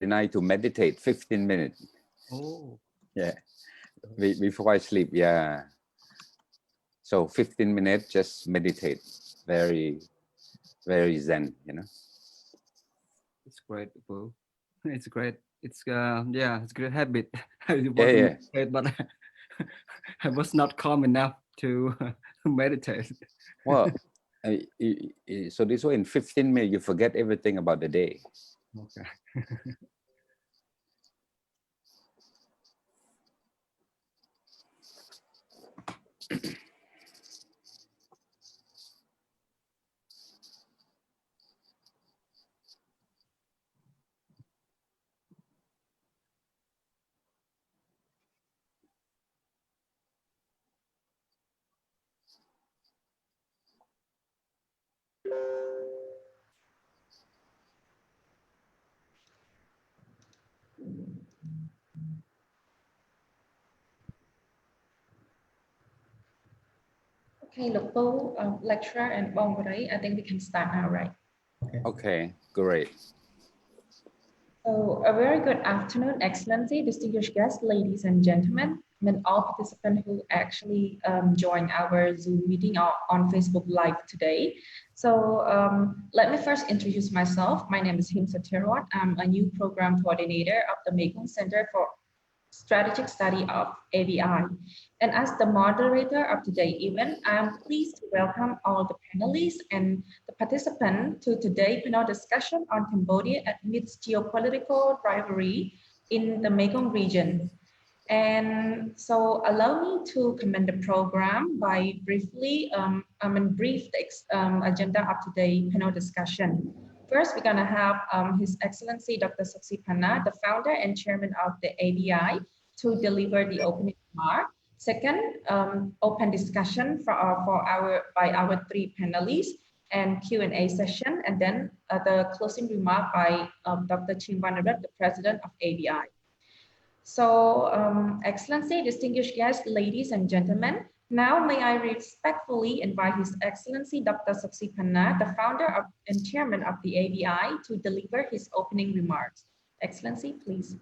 night to meditate 15 minutes. Oh, Yeah, before I sleep. Yeah. So 15 minutes, just meditate. Very, very zen, you know. it's great, bro. It's great. It's yeah, it's a great habit. I Yeah, want to yeah. meditate, but I was not calm enough to meditate. Well, so this way in 15 minutes, you forget everything about the day. Okay. Okay, local lecturer and Bongrai, I think we can start now, right? Okay, great. So a very good afternoon, Excellency, distinguished guests, ladies and gentlemen, and all participants who actually joined our Zoom meeting on Facebook Live today. So let me first introduce myself. My name is Him Satirot. I'm a new program coordinator of the Mekong Center for Strategic Study of ABI. And as the moderator of today's event, I'm pleased to welcome all the panelists and the participants to today's panel discussion on Cambodia amidst geopolitical rivalry in the Mekong region. And so allow me to comment the program by briefly, brief the agenda of today's panel discussion. First, we're gonna have His Excellency Dr. Saksipana, the founder and chairman of the ABI, to deliver the opening remark. Second, open discussion by our three panelists and Q&A session, and then the closing remark by Dr. Chimwanarat, the president of ABI. So, Excellency, distinguished guests, ladies and gentlemen, now may I respectfully invite His Excellency Dr. Saksipana, the founder and chairman of the ABI, to deliver his opening remarks. Excellency, please.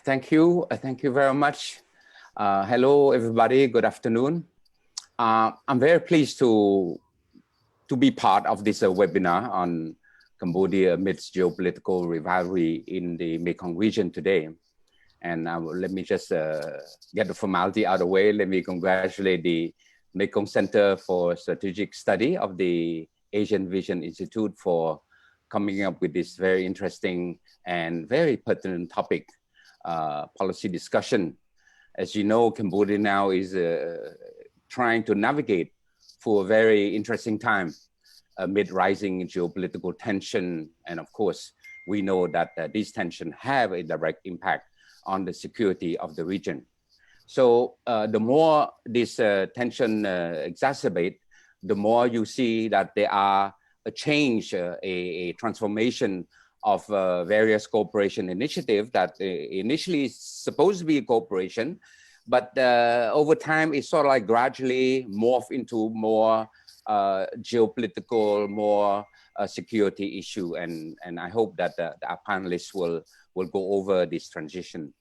Thank you. Thank you very much. Hello, everybody. Good afternoon. I'm very pleased to be part of this webinar on Cambodia amidst geopolitical rivalry in the Mekong region today. And let me just get the formality out of the way. Let me congratulate the Mekong Center for Strategic Study of the Asian Vision Institute for coming up with this very interesting and very pertinent topic, policy discussion. As you know, Cambodia now is trying to navigate for a very interesting time amid rising geopolitical tension. And of course, we know that these tensions have a direct impact on the security of the region. So the more this tension exacerbate, the more you see that there are a change, a transformation of various cooperation initiatives that initially is supposed to be a cooperation, but over time it's sort of like gradually morph into more geopolitical, more security issue, and I hope that our panelists will go over this transition.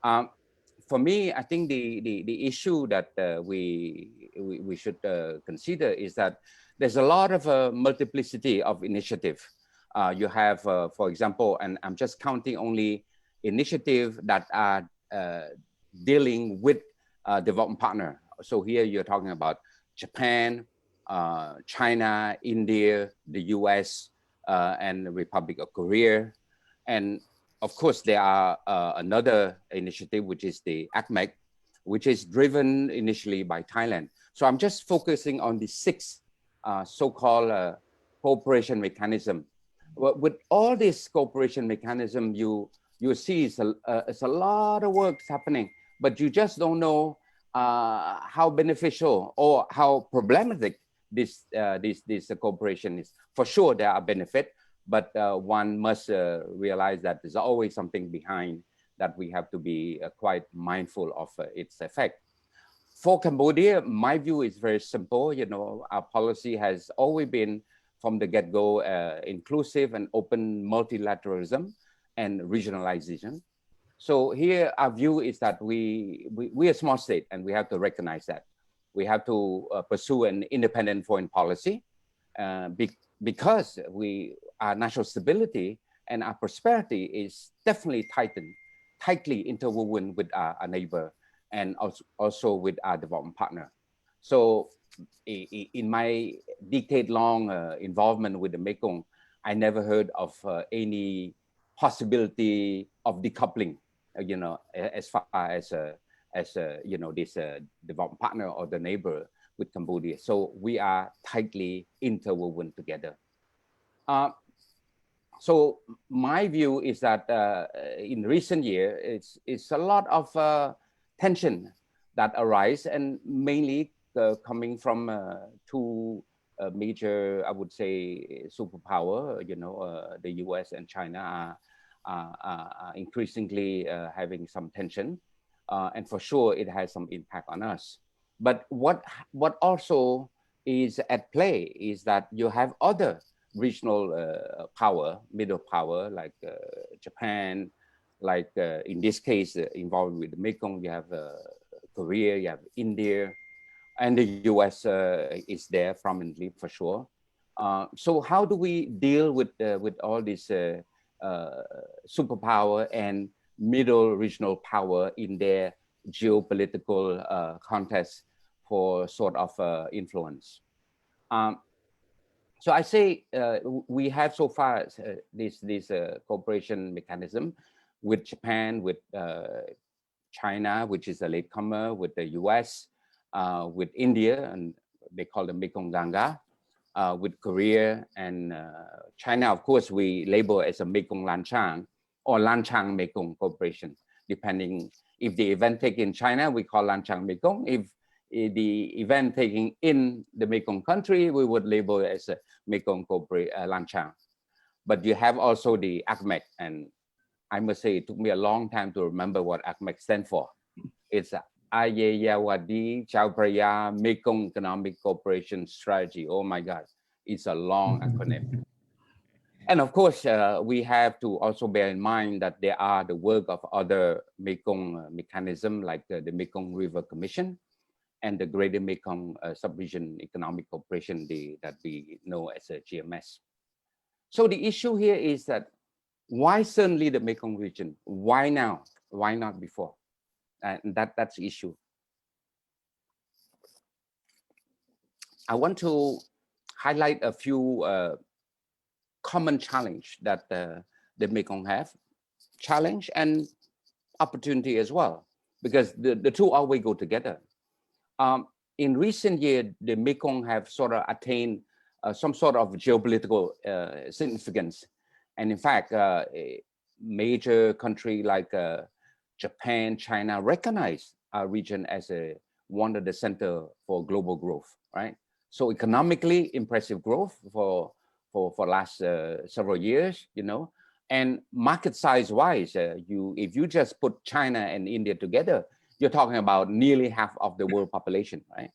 For me, I think the issue that we should consider is that there's a lot of multiplicity of initiative. You have, for example, and I'm just counting only initiatives that are dealing with development partner. So here you're talking about Japan, China, India, the US, and the Republic of Korea. And of course, there are another initiative, which is the ACMEC, which is driven initially by Thailand. So I'm just focusing on the six so-called cooperation mechanism. With all this cooperation mechanism, you see it's a lot of work happening, but you just don't know how beneficial or how problematic this cooperation is. For sure, there are benefits, but one must realize that there's always something behind that we have to be quite mindful of its effect. For Cambodia, my view is very simple. You know, our policy has always been from the get-go inclusive and open multilateralism. and regionalization. So here our view is that we're a small state, and we have to recognize that. We have to pursue an independent foreign policy because our national stability and our prosperity is definitely tightly interwoven with our neighbor and also with our development partner. So in my decade-long involvement with the Mekong, I never heard of any possibility of decoupling, as far as this development partner or the neighbor with Cambodia. So we are tightly interwoven together. So my view is that in recent years, it's a lot of tension that arise, and mainly coming from two major, I would say, superpower. The U.S. and China are increasingly having some tension, and for sure it has some impact on us. But what also is at play is that you have other regional middle power, like Japan, like in this case involved with the Mekong, you have Korea, you have India, and the US is there prominently for sure. So how do we deal with all this superpower and middle regional power in their geopolitical context for sort of influence? So I say we have so far this cooperation mechanism with Japan, with China, which is a latecomer, with the US, with India, and they call them Mekong Ganga, with Korea and China. Of course, we label as a Mekong Lanchang or Lanchang Mekong cooperation, depending if the event taken in China, we call Lanchang Mekong. If the event taking in the Mekong country, we would label it as a Mekong Lanchang. But you have also the ACMEC, and I must say it took me a long time to remember what ACMEC stands for. It's Ayeyawadi Chao Phraya Mekong Economic Cooperation Strategy. Oh my God, it's a long acronym. And of course, we have to also bear in mind that there are the work of other Mekong mechanism, like the Mekong River Commission and the Greater Mekong Sub-Region Economic Cooperation, that we know as a GMS. So the issue here is that why suddenly the Mekong region? Why now? Why not before? And that's the issue. I want to highlight a few common challenge that the Mekong have, challenge and opportunity as well, because the two always go together. In recent years, the Mekong have sort of attained some sort of geopolitical significance. And in fact, a major country like Japan, China recognize our region as one of the center for global growth, right? So economically impressive growth for last several years, and market size wise, if you just put China and India together, you're talking about nearly half of the world population, right?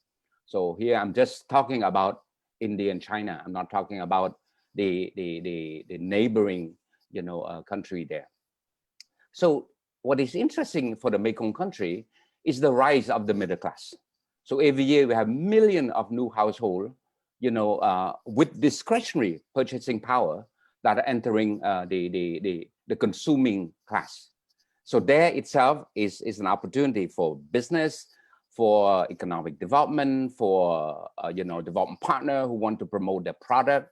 So here I'm just talking about India and China. I'm not talking about the neighboring, country there. So what is interesting for the Mekong country is the rise of the middle class. So every year we have millions of new households, with discretionary purchasing power that are entering the consuming class. So there itself is an opportunity for business, for economic development, for development partner who want to promote their product.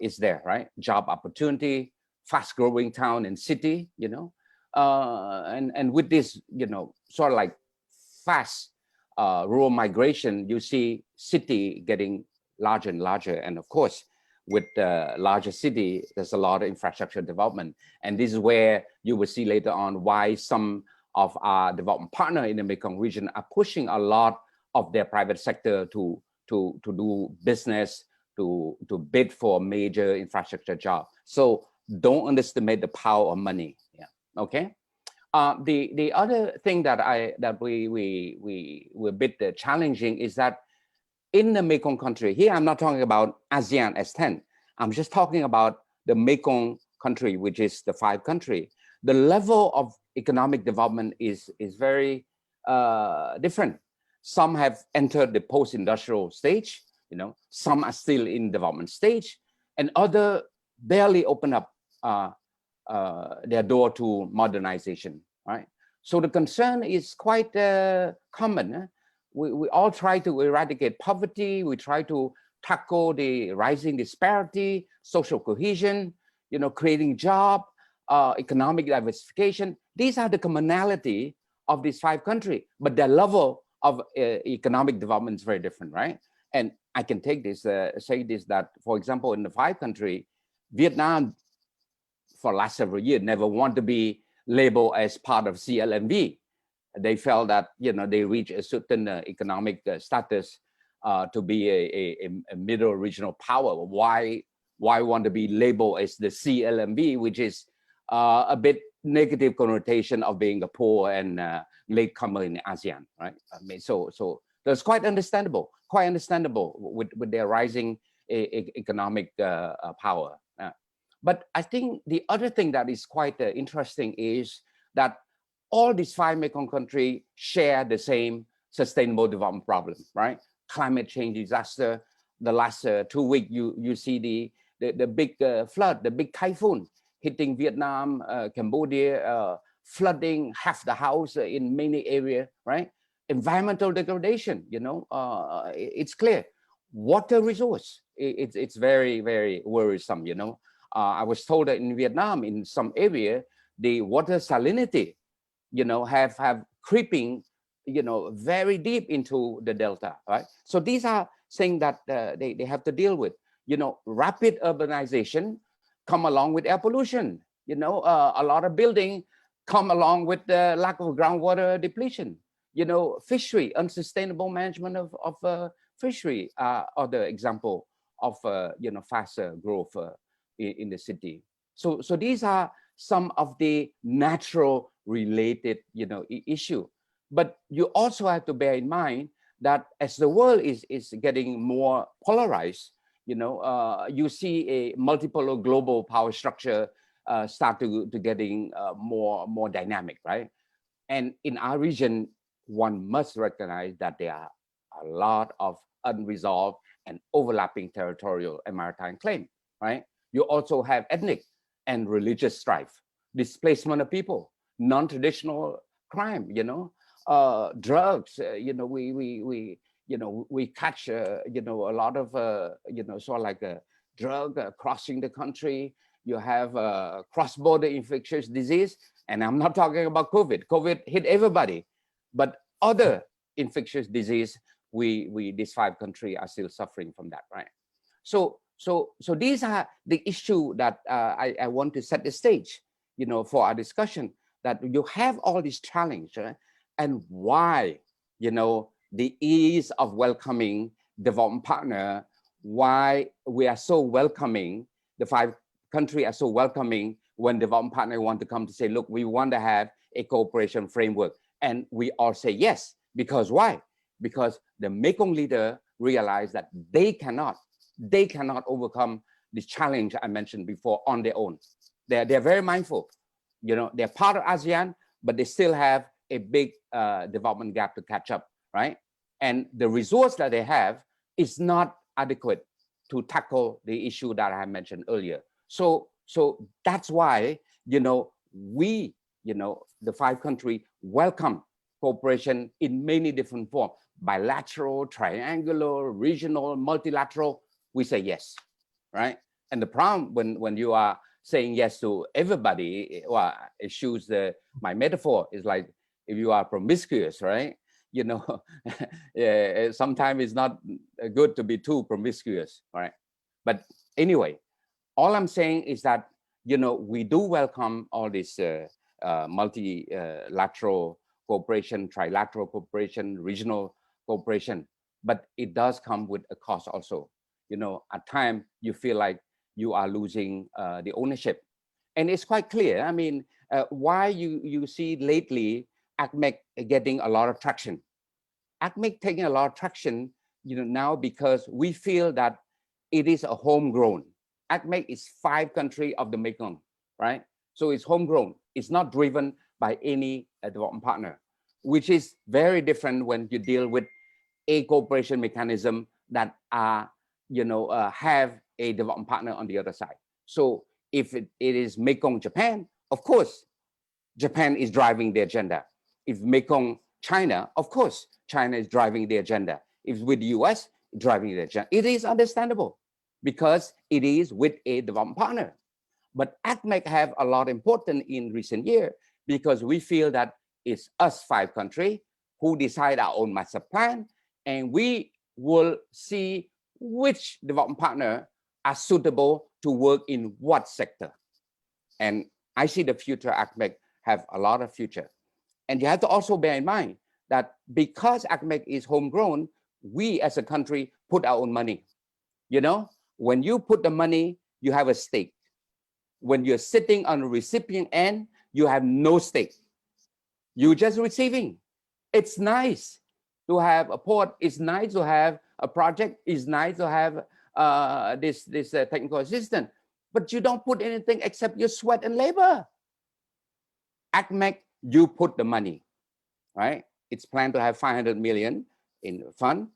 Is there, right? Job opportunity, fast growing town and city, and with this, sort of like fast rural migration, you see city getting larger and larger. And of course, with the larger city, there's a lot of infrastructure development. And this is where you will see later on why some of our development partner in the Mekong region are pushing a lot of their private sector to do business, to bid for major infrastructure job. So don't underestimate the power of money. Yeah. Okay. The other thing that we're a bit challenging is that in the Mekong country, here I'm not talking about ASEAN as 10. I'm just talking about the Mekong country, which is the five country, the level of economic development is very different. Some have entered the post-industrial stage, some are still in development stage, and other barely open up their door to modernization, right? So the concern is quite common. We all try to eradicate poverty. We try to tackle the rising disparity, social cohesion, creating job, economic diversification. These are the commonality of these five countries, but their level of economic development is very different, right? And I can take this, say this, that, for example, in the five country, Vietnam, for last several years, never want to be labeled as part of CLMV. They felt that, they reach a certain economic status to be a middle regional power. Why want to be labeled as the CLMV, which is a bit negative connotation of being a poor and latecomer in ASEAN, right? I mean, so that's quite understandable with their rising economic power. But I think the other thing that is quite interesting is that all these five Mekong countries share the same sustainable development problem, right? Climate change disaster. The last 2 weeks, you see the big flood, the big typhoon hitting Vietnam, Cambodia, flooding half the house in many areas, right? Environmental degradation, it's clear. Water resource, it's very, very worrisome, I was told that in Vietnam, in some area, the water salinity, have creeping, very deep into the delta, right? So these are things that they have to deal with. Rapid urbanization come along with air pollution. A lot of building come along with the lack of groundwater depletion. Fishery, unsustainable management of fishery are the example of faster growth in the city. So these are some of the natural related issue. But you also have to bear in mind that as the world is getting more polarized, you see a multiple global power structure start to getting more dynamic, right? And in our region, one must recognize that there are a lot of unresolved and overlapping territorial and maritime claim, right? You also have ethnic and religious strife, displacement of people, non-traditional crime, drugs. We catch a lot of sort of like a drug crossing the country. You have cross-border infectious disease, and I'm not talking about COVID. COVID hit everybody, but other infectious disease, these five countries are still suffering from that, right? So these are the issue that I want to set the stage, for our discussion, that you have all these challenges, right? And why, the ease of welcoming development partner, why we are so welcoming, the five countries are so welcoming when development partner want to come to say, look, we want to have a cooperation framework. And we all say yes, because why? Because the Mekong leader realized that they cannot overcome this challenge I mentioned before on their own. They're very mindful. They're part of ASEAN, but they still have a big development gap to catch up, right? And the resource that they have is not adequate to tackle the issue that I mentioned earlier. So that's why, we, the five countries welcome cooperation in many different forms: bilateral, triangular, regional, multilateral. We say yes, right? And the problem when you are saying yes to everybody, well, it shows my metaphor is like if you are promiscuous, right? Sometimes it's not good to be too promiscuous, right? But anyway, all I'm saying is that, we do welcome all this multilateral cooperation, trilateral cooperation, regional cooperation, but it does come with a cost also. At times you feel like you are losing the ownership. And it's quite clear. I mean, why you see lately ACMEC getting a lot of traction. ACMEC taking a lot of traction, now because we feel that it is a homegrown. ACMEC is 5 countries of the Mekong. right? So it's homegrown. It's not driven by any development partner, which is very different when you deal with a cooperation mechanism that are, have a development partner on the other side. So if it is Mekong Japan, of course, Japan is driving the agenda. If Mekong China, of course, China is driving the agenda. If with the US, driving the agenda. It is understandable because it is with a development partner. But ACMEC have a lot important in recent years because we feel that it's us 5 countries who decide our own master plan, and we will see which development partner are suitable to work in what sector. And I see the future ACMEC have a lot of future. And you have to also bear in mind that because ACMEC is homegrown, we as a country put our own money. When you put the money, you have a stake. When you're sitting on the recipient end, you have no stake. You're just receiving. It's nice to have a port. It's nice to have a project. It's nice to have this technical assistant. But you don't put anything except your sweat and labor. ACMEC, you put the money, right? It's planned to have 500 million in fund.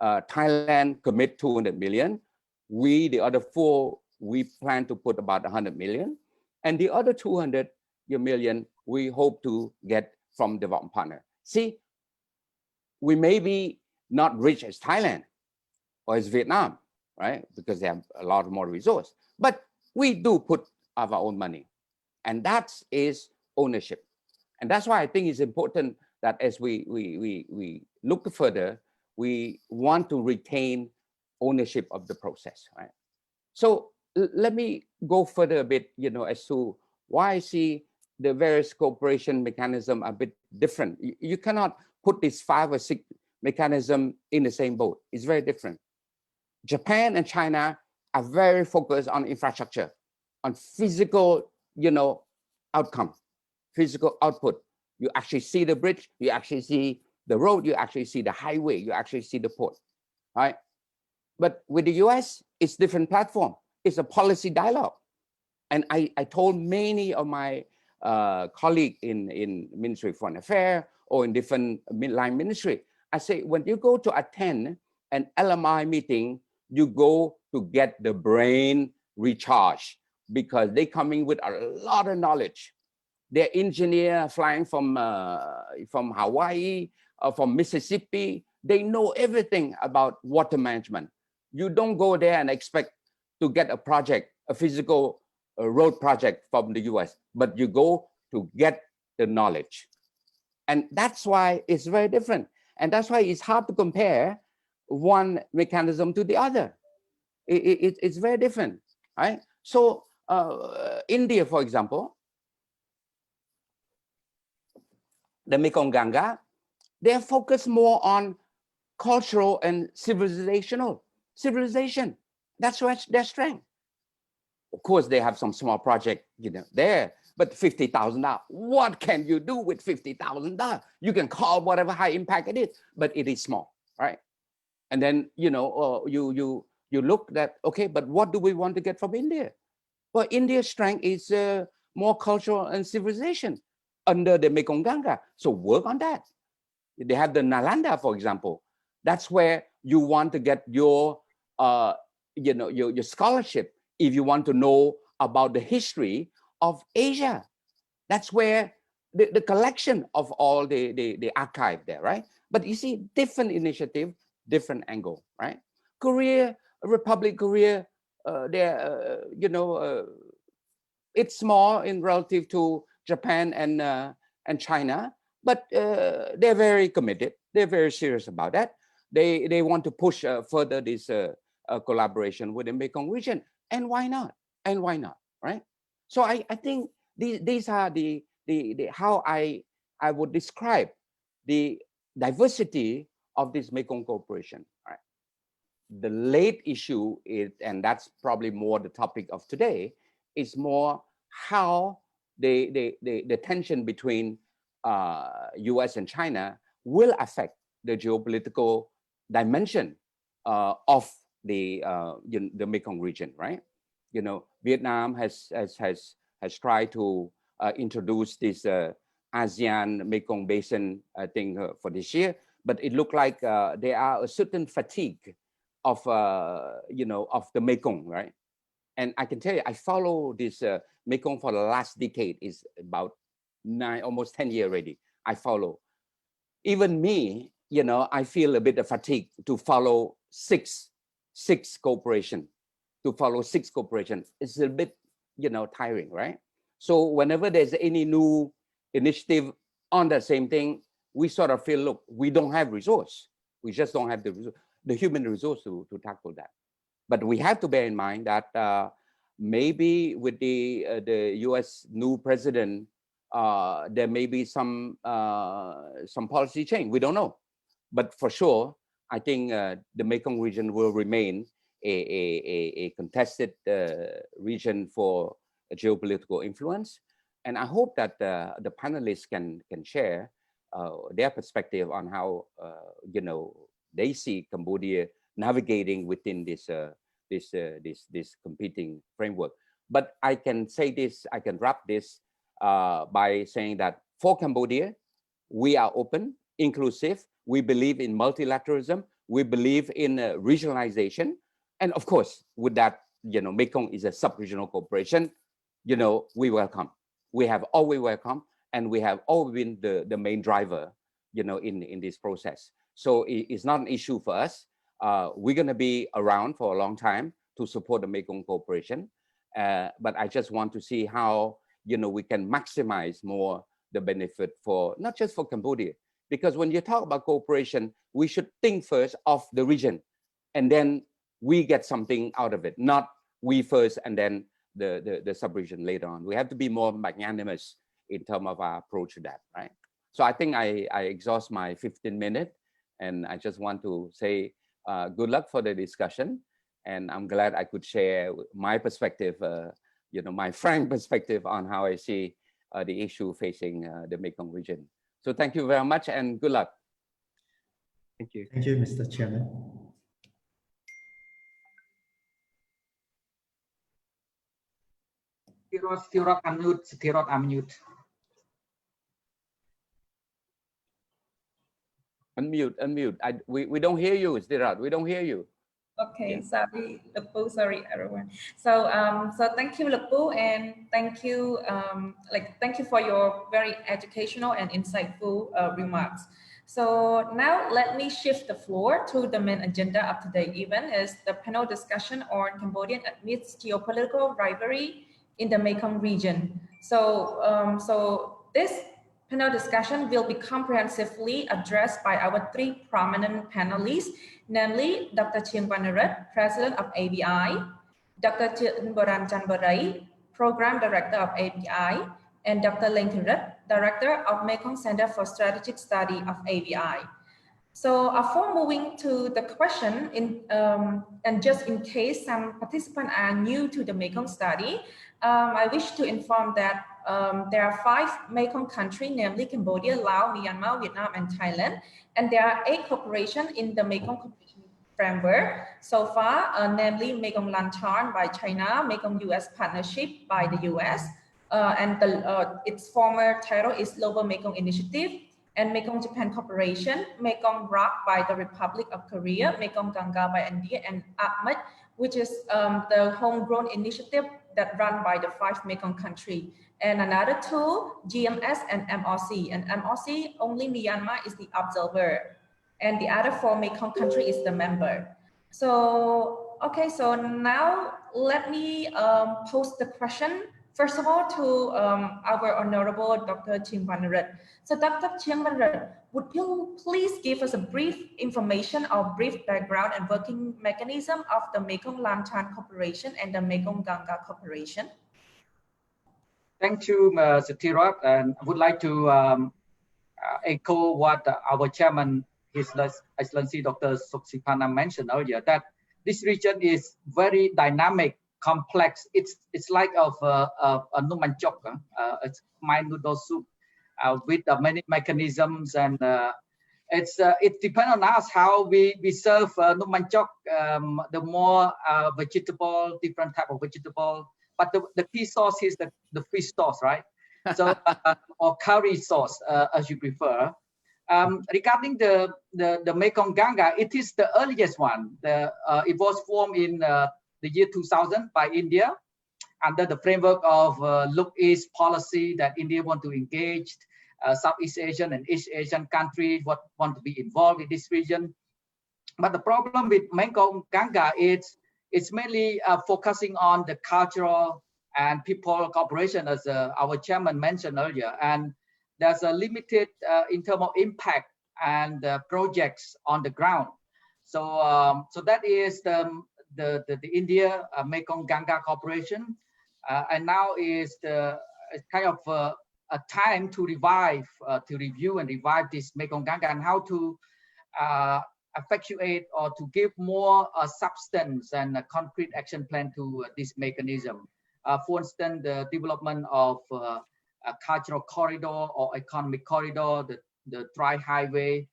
Thailand commit 200 million. We, the other 4, we plan to put about 100 million. And the other 200 million, we hope to get from development partner. See, we may be not rich as Thailand or as Vietnam, right? Because they have a lot more resource. But we do put of our own money. And that is ownership. And that's why I think it's important that as we look further, we want to retain ownership of the process, right? So let me go further a bit, as to why I see the various cooperation mechanism a bit different. You cannot put these 5 or 6 mechanism in the same boat. It's very different. Japan and China are very focused on infrastructure, on physical, outcome, physical output. You actually see the bridge, you actually see the road, you actually see the highway, you actually see the port, right? But with the US, it's different platform. It's a policy dialogue. And I told many of my colleagues in Ministry of Foreign Affairs or in different midline ministry, I say, when you go to attend an LMI meeting, you go to get the brain recharged because they coming with a lot of knowledge. They're engineer flying from Hawaii, from Mississippi. They know everything about water management. You don't go there and expect to get a project, a physical road project from the US, but you go to get the knowledge. And that's why it's very different. And that's why it's hard to compare one mechanism to the other. It's very different, right? So India, for example, the Mekong Ganga, they're focused more on cultural and civilization. That's their strength. Of course, they have some small project, there, but $50,000. What can you do with $50,000? You can call whatever high impact it is, but it is small, right? And then you look at, okay, but what do we want to get from India? Well, India's strength is more cultural and civilization under the Mekong Ganga. So work on that. They have the Nalanda, for example. That's where you want to get your your scholarship if you want to know about the history of Asia. That's where the collection of all the archive there, right? But you see, different initiative, different angle, right? Korea, Republic Korea, it's small in relative to Japan and China, but they're very committed. They're very serious about that. They want to push further this collaboration with the Mekong region, and why not? And why not, right? So I think these are the how I would describe the diversity of this Mekong cooperation, right? The late issue is, and that's probably more the topic of today, is more how the tension between US and China will affect the geopolitical dimension of the Mekong region, right? Vietnam has has tried to introduce this ASEAN Mekong Basin thing for this year, but it looked like there are a certain fatigue of of the Mekong, right? And I can tell you, I follow this Mekong for the last decade. Is about almost 10 years already. I follow. Even me, I feel a bit of fatigue to follow six cooperation. To follow six cooperation, it's a bit, tiring, right? So whenever there's any new initiative on the same thing, we sort of feel, look, we don't have resource. We just don't have the human resource to tackle that. But we have to bear in mind that maybe with the U.S. new president, there may be some policy change. We don't know, but for sure, I think the Mekong region will remain a contested region for geopolitical influence. And I hope that the panelists can share their perspective on how they see Cambodia navigating within this competing framework. But I can say this, I can wrap this by saying that for Cambodia, we are open, inclusive. We believe in multilateralism. We believe in regionalization. And of course, with that, Mekong is a sub-regional cooperation. We welcome. We have always welcome, and we have always been the main driver, in this process. So it's not an issue for us. We're going to be around for a long time to support the Mekong cooperation. But I just want to see how, we can maximize more the benefit for, not just for Cambodia, because when you talk about cooperation, we should think first of the region, and then we get something out of it, not we first and then the sub-region later on. We have to be more magnanimous in terms of our approach to that, right? So I think I exhaust my 15 minutes, and I just want to say good luck for the discussion. And I'm glad I could share my perspective, my frank perspective on how I see the issue facing the Mekong region. So thank you very much and good luck. Thank you. Thank you, Mr. Chairman. Stirot, unmute. Stirot, unmute. Unmute. We don't hear you, Stirot. We don't hear you. Okay, yeah. Sorry, Lepu, sorry everyone. So thank you, Lepu, and thank you, thank you for your very educational and insightful remarks. So now let me shift the floor to the main agenda of today's event, is the panel discussion on Cambodia amidst geopolitical rivalry in the Mekong region. So this panel discussion will be comprehensively addressed by our three prominent panelists, namely Dr. Chiang Vanarat, President of ABI, Dr. Boran Chanbarai, Program Director of ABI, and Dr. Leng Thirat, Director of Mekong Center for Strategic Study of ABI. So before moving to the question, and just in case some participants are new to the Mekong study, I wish to inform that there are 5 Mekong countries, namely Cambodia, Laos, Myanmar, Vietnam, and Thailand, and there are 8 corporations in the Mekong cooperation framework so far, namely Mekong Lantern by China, Mekong US Partnership by the US, and its former title is Global Mekong Initiative, and Mekong Japan Corporation, Mekong Rock by the Republic of Korea, Mekong Ganga by India, and Amidst, which is the homegrown initiative that run by the 5 Mekong countries. And another 2, GMS and MRC. And MRC, only Myanmar is the observer. And the other 4 Mekong country is the member. So, okay, so now let me pose the question, first of all, to our Honorable Dr. Chiang Vanarat. So Dr. Chiang Vanarat, would you please give us a brief information or brief background and working mechanism of the Mekong Lantern Corporation and the Mekong Ganga Corporation? Thank you, Stirot, and I would like to echo what our chairman, His Excellency Dr. Soksipana mentioned earlier, that this region is very dynamic, complex. It's like of a numanchok, it's my noodle soup with many mechanisms, and it depends on us how we serve numanchok. The more vegetable, different type of vegetable, but the key sauce is the fish sauce, right? So or curry sauce, as you prefer. Regarding the Mekong Ganga, it is the earliest one. It was formed in the year 2000 by India under the framework of Look East policy that India want to engage Southeast Asian and East Asian countries want to be involved in this region. But the problem with Mekong Ganga is it's mainly focusing on the cultural and people cooperation, as our chairman mentioned earlier, and there's a limited in terms of impact and projects on the ground. So so that is the India Mekong Ganga Corporation, and now is the kind of a time to revive, to review and revive this Mekong Ganga and how to effectuate or to give more substance and a concrete action plan to this mechanism. For instance, the development of a cultural corridor or economic corridor, the tri-highway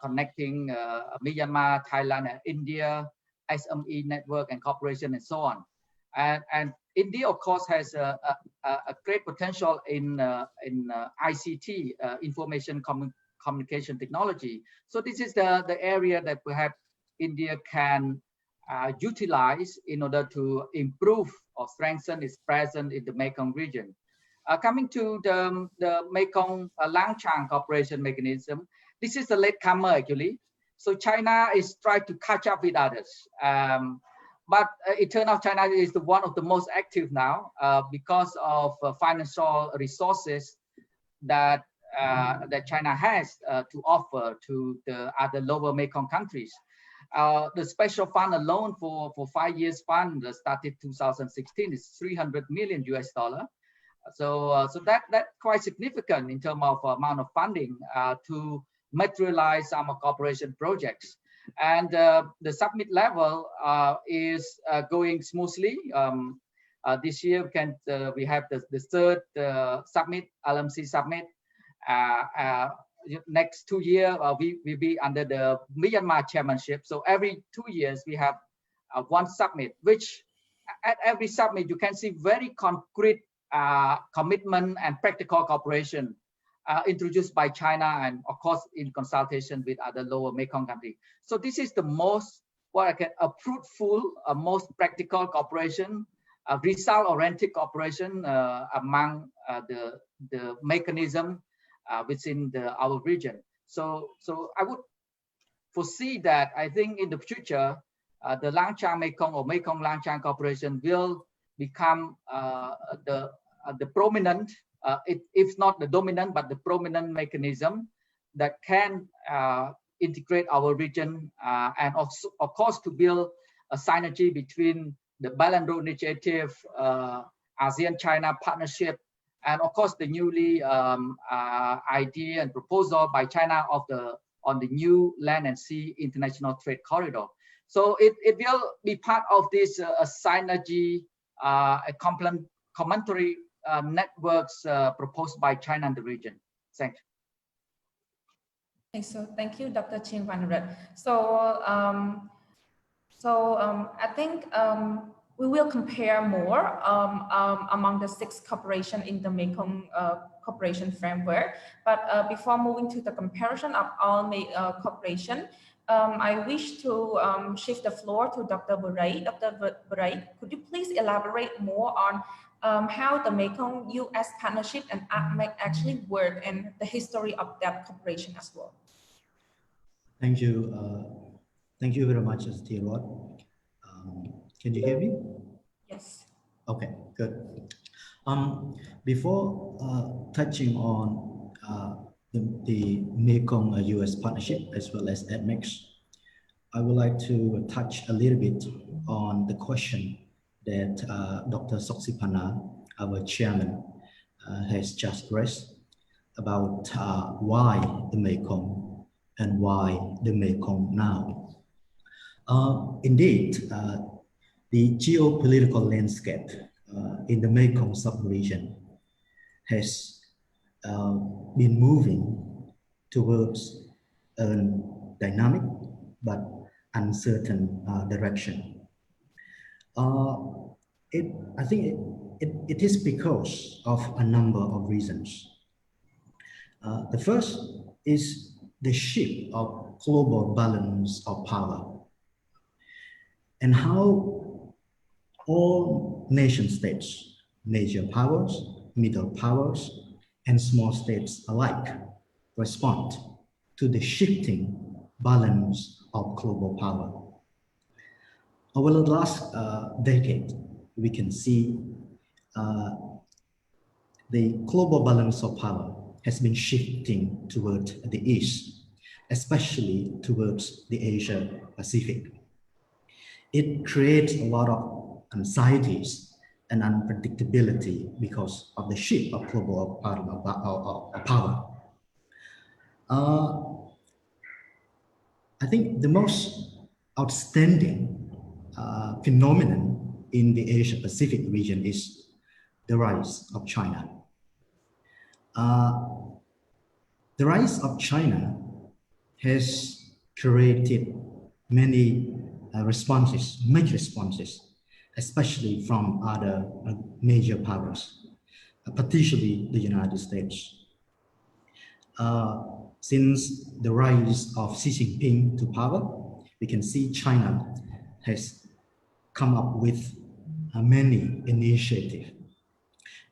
connecting Myanmar, Thailand, and India, SME network and cooperation, and so on. And India, of course, has a great potential in ICT, information communication technology. So this is the area that perhaps India can utilize in order to improve or strengthen its presence in the Mekong region. Coming to the Mekong Langchang cooperation mechanism, this is a latecomer actually. So China is trying to catch up with others. But it turned out China is one of the most active now because of financial resources that China has to offer to the other lower Mekong countries. The special fund alone for 5 years fund started 2016 is $300 million US. So that's quite significant in terms of amount of funding to materialize some cooperation projects. And the summit level is going smoothly. This year we have the third summit, LMC summit. Next 2 years we will be under the Myanmar chairmanship. So every 2 years we have one summit, which at every summit you can see very concrete commitment and practical cooperation introduced by China, and of course in consultation with other lower Mekong countries. So this is the most a fruitful, most practical cooperation, result-oriented cooperation among the mechanism within our region. So I would foresee that I think in the future the Langchang Mekong or Mekong Langchang cooperation will become the prominent, if not the dominant, but the prominent mechanism that can integrate our region and also, of course, to build a synergy between the Belt and Road Initiative, ASEAN-China partnership, and of course the newly idea and proposal by China on the new land and sea international trade corridor. So it will be part of this synergy, complementary networks proposed by China and the region. Thank you. Okay, so thank you, Dr. Ching Vanrat. I think we will compare more among the 6 cooperation in the Mekong cooperation framework. But before moving to the comparison of all cooperation, I wish to shift the floor to Dr. Burai. Dr. Burai, could you please elaborate more on how the Mekong-US partnership and APMEC actually work and the history of that cooperation as well? Thank you. Thank you very much, St. Rod. Can you hear me? Yes. Okay, good. Before touching on the Mekong-US partnership as well as APMEC, I would like to touch a little bit on the question that Dr. Soksipana, our chairman, has just raised about why the Mekong and why the Mekong now. Indeed, the geopolitical landscape in the Mekong sub-region has been moving towards a dynamic but uncertain direction. I think it is because of a number of reasons. The first is the shift of global balance of power and how all nation states, major powers, middle powers, and small states alike respond to the shifting balance of global power. Over the last decade, we can see the global balance of power has been shifting toward the east, especially towards the Asia Pacific. It creates a lot of anxieties and unpredictability because of the shift of global power. I think the most outstanding phenomenon in the Asia Pacific region is the rise of China. The rise of China has created many major responses, especially from other major powers, particularly the United States. Since the rise of Xi Jinping to power, we can see China has come up with many initiatives,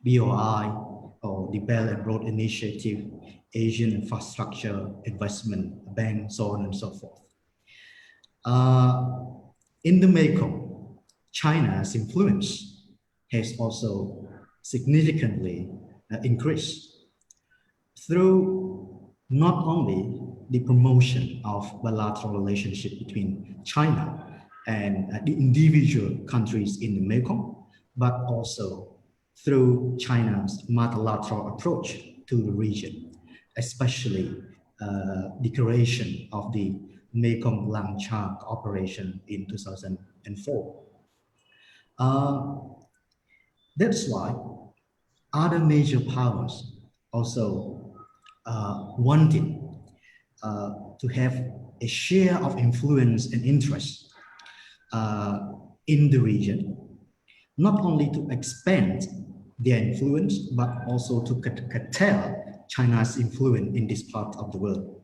BOI, or the Belt and Road Initiative, Asian Infrastructure Investment Bank, so on and so forth. In the Mekong, China's influence has also significantly increased through not only the promotion of bilateral relationship between China and the individual countries in the Mekong, but also through China's multilateral approach to the region, especially the creation of the Mekong Langcha Cooperation in 2004. That's why other major powers also wanted to have a share of influence and interest in the region, not only to expand their influence, but also to curtail China's influence in this part of the world.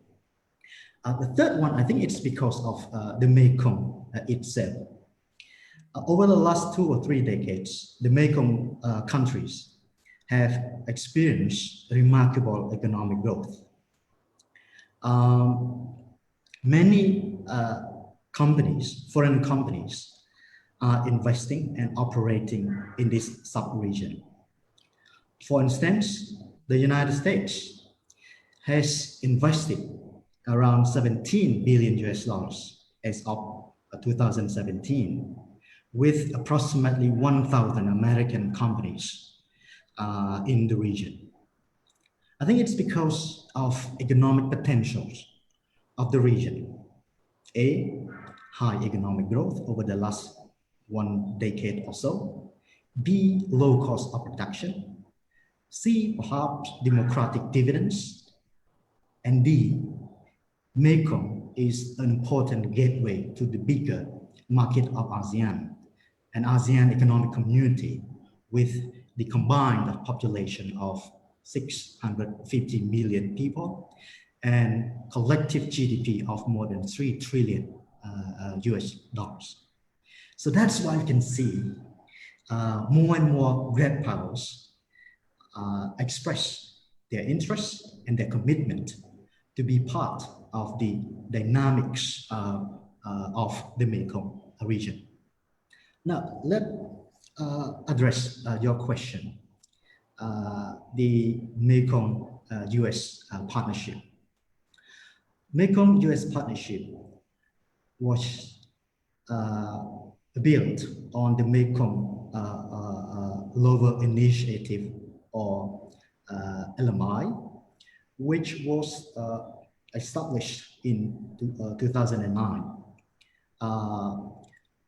The third one, I think it's because of the Mekong itself. Over the last 2 or 3 decades, the Mekong countries have experienced remarkable economic growth. Many companies, foreign companies, are investing and operating in this sub-region. For instance, the United States has invested around 17 billion US dollars as of 2017, with approximately 1,000 American companies in the region. I think it's because of economic potentials of the region. A, high economic growth over the last 1 decade or so. B, low cost of production. C, perhaps democratic dividends. And D, Mekong is an important gateway to the bigger market of ASEAN and ASEAN economic community, with the combined population of 650 million people and collective GDP of more than 3 trillion US dollars. So that's why we can see more and more great powers express their interest and their commitment to be part of the dynamics of the Mekong region. Now, let's address your question, the Mekong US partnership. Mekong US partnership was built on the Mekong Lower Initiative, or LMI, which was established in 2009,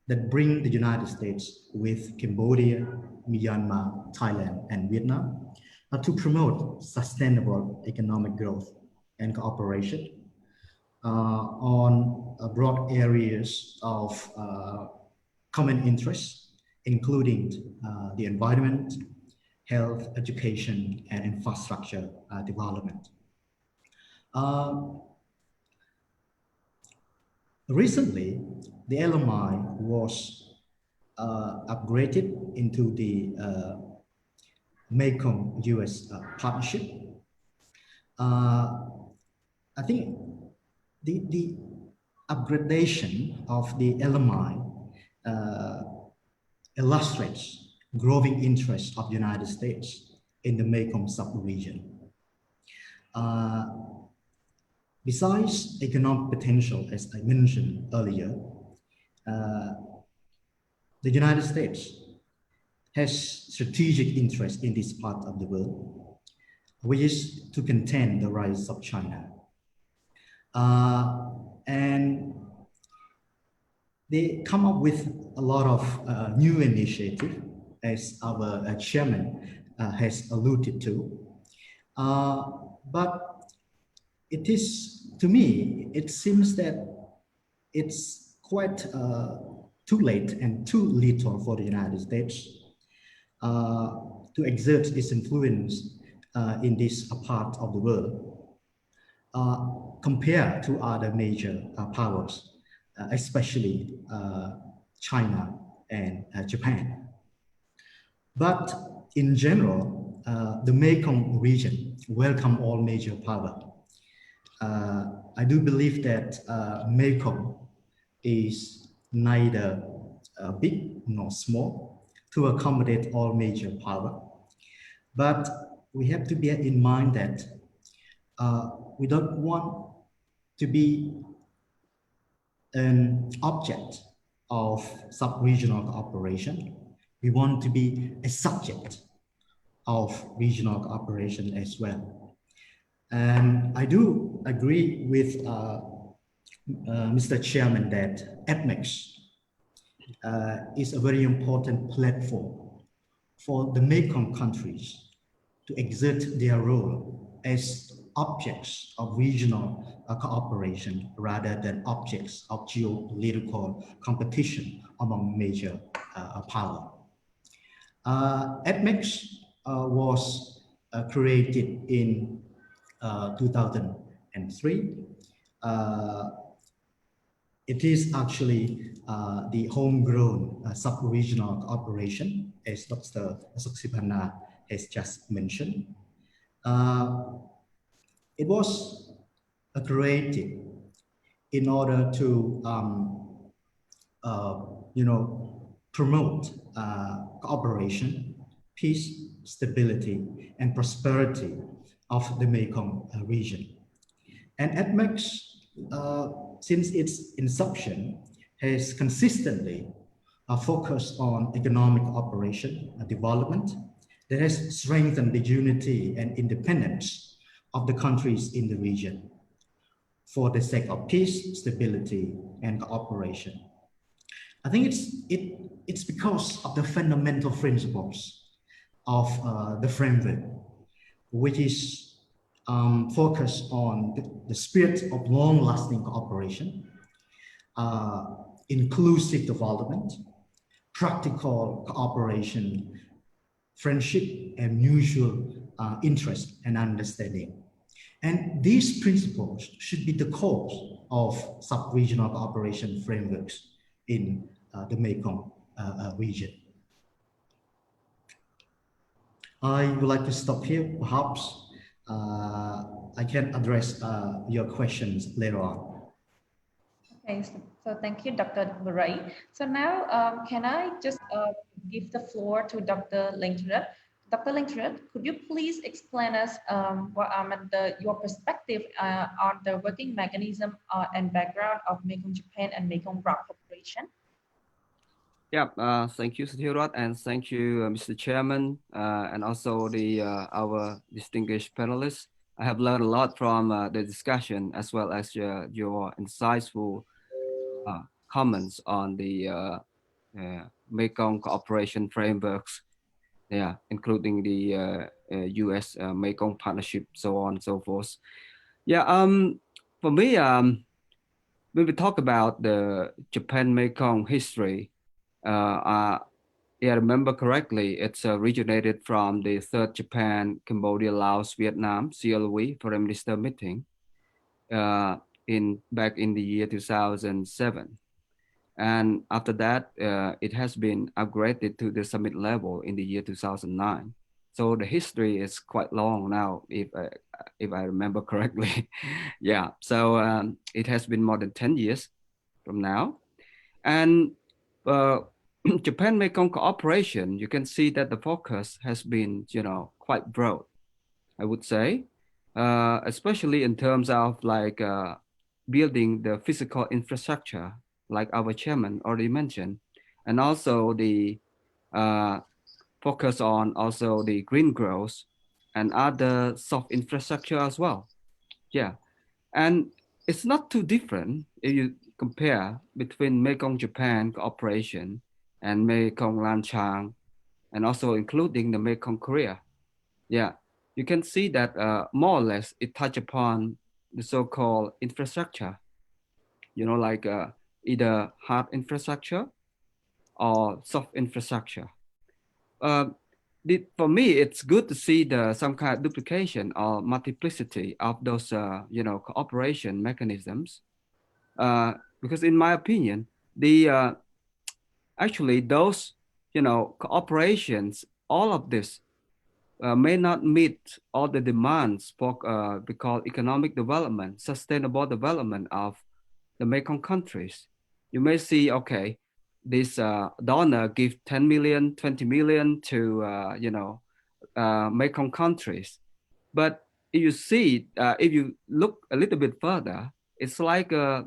that bring the United States with Cambodia, Myanmar, Thailand, and Vietnam to promote sustainable economic growth and cooperation on broad areas of common interest including the environment, health, education, and infrastructure development. Recently, the LMI was upgraded into the Mekong US partnership. I think the upgradation of the LMI illustrates growing interest of the United States in the Mekong sub-region. Besides economic potential, as I mentioned earlier, the United States has strategic interest in this part of the world, which is to contain the rise of China. And they come up with a lot of new initiatives, as our chairman has alluded to. But it is, to me, it seems that it's quite too late and too little for the United States to exert its influence in this part of the world compared to other major powers, especially China and Japan. But in general, the Mekong region welcome all major powers. I do believe that Mekong is neither big nor small to accommodate all major power. But we have to bear in mind that we don't want to be an object of sub-regional cooperation. We want to be a subject of regional cooperation as well. And I do agree with Mr. Chairman that ADMEX is a very important platform for the Mekong countries to exert their role as objects of regional cooperation rather than objects of geopolitical competition among major powers. ADMEX was created in 2003. It is actually the homegrown sub-regional cooperation, as Dr. Soksipana has just mentioned. It was created in order to, promote cooperation, peace, stability, and prosperity of the Mekong region. And ADMEX, since its inception, has consistently focused on economic cooperation and development that has strengthened the unity and independence of the countries in the region for the sake of peace, stability, and cooperation. I think it's because of the fundamental principles of the framework, which is focused on the spirit of long-lasting cooperation, inclusive development, practical cooperation, friendship, and mutual interest and understanding. And these principles should be the core of sub-regional cooperation frameworks in the Mekong region. I would like to stop here. Perhaps I can address your questions later on. Okay, so thank you, Dr. Murai. So now, can I just give the floor to Dr. Lengtrup? Dr. Lengtrup, could you please explain us your perspective on the working mechanism and background of Mekong Japan and Mekong Rock Cooperation? Yeah, thank you, Sathirot, and thank you, Mr. Chairman, and also our distinguished panelists. I have learned a lot from the discussion, as well as your insightful comments on the Mekong cooperation frameworks, including the U.S. Mekong partnership, so on and so forth. Yeah, for me, when we talk about the Japan-Mekong history, Yeah, I remember correctly, it's originated from the third Japan, Cambodia, Laos, Vietnam, CLV Foreign Minister meeting uh, back in the year 2007. And after that, it has been upgraded to the summit level in the year 2009. So the history is quite long now, if I remember correctly. Yeah, so it has been more than 10 years from now. And uh, Japan Mekong cooperation, you can see that the focus has been, quite broad, I would say, especially in terms of like building the physical infrastructure, like our chairman already mentioned, and also the uh, focus on also the green growth and other soft infrastructure as well. Yeah, and it's not too different if you compare between Mekong Japan cooperation and Mekong Lanchang, and also including the Mekong Korea. Yeah, you can see that more or less it touch upon the so-called infrastructure, like either hard infrastructure or soft infrastructure. Uh, for me, it's good to see some kind of duplication or multiplicity of those, cooperation mechanisms. Because in my opinion, the actually those, cooperations, all of this may not meet all the demands for we call economic development, sustainable development of the Mekong countries. You may see, okay, this donor give 10 million, 20 million to, Mekong countries. But if you look a little bit further, it's like, a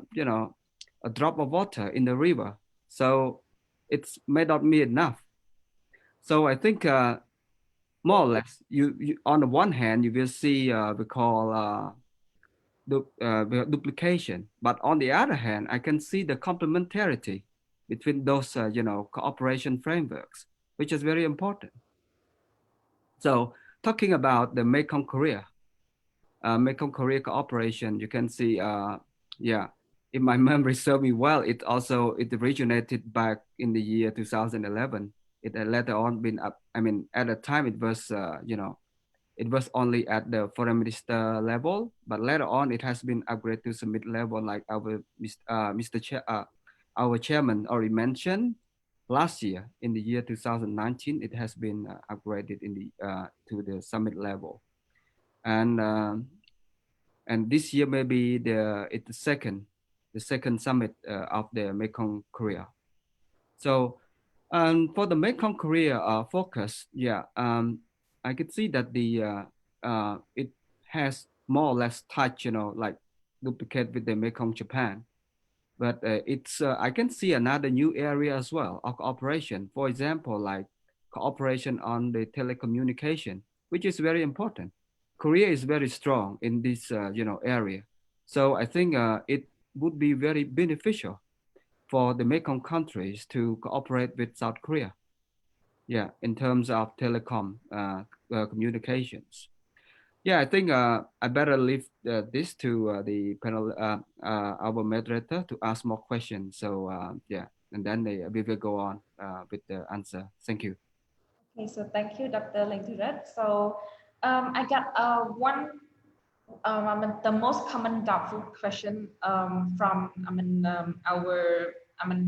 drop of water in the river. So it's may not be enough. So I think more or less, you on the one hand, you will see we call duplication, but on the other hand, I can see the complementarity between those cooperation frameworks, which is very important. So talking about the Mekong Korea cooperation, you can see, yeah, if my memory serves me well, it originated back in the year 2011. It had later on been up. I mean, at the time it was, it was only at the foreign minister level, but later on it has been upgraded to summit level, like our chairman already mentioned. Last year, in the year 2019, it has been upgraded to the summit level, and this year maybe it's the second summit of the Mekong Korea. So for the Mekong Korea focus, yeah, I could see that it has more or less touch, like duplicate with the Mekong Japan, but I can see another new area as well of cooperation. For example, like cooperation on the telecommunication, which is very important. Korea is very strong in this area, so I think it would be very beneficial for the Mekong countries to cooperate with South Korea. Yeah, in terms of telecom communications. Yeah, I think I better leave this to the panel, our moderator, to ask more questions. So yeah, and then we will go on with the answer. Thank you. Okay, so thank you, Dr. Lengturet. So I got the most common doubtful question from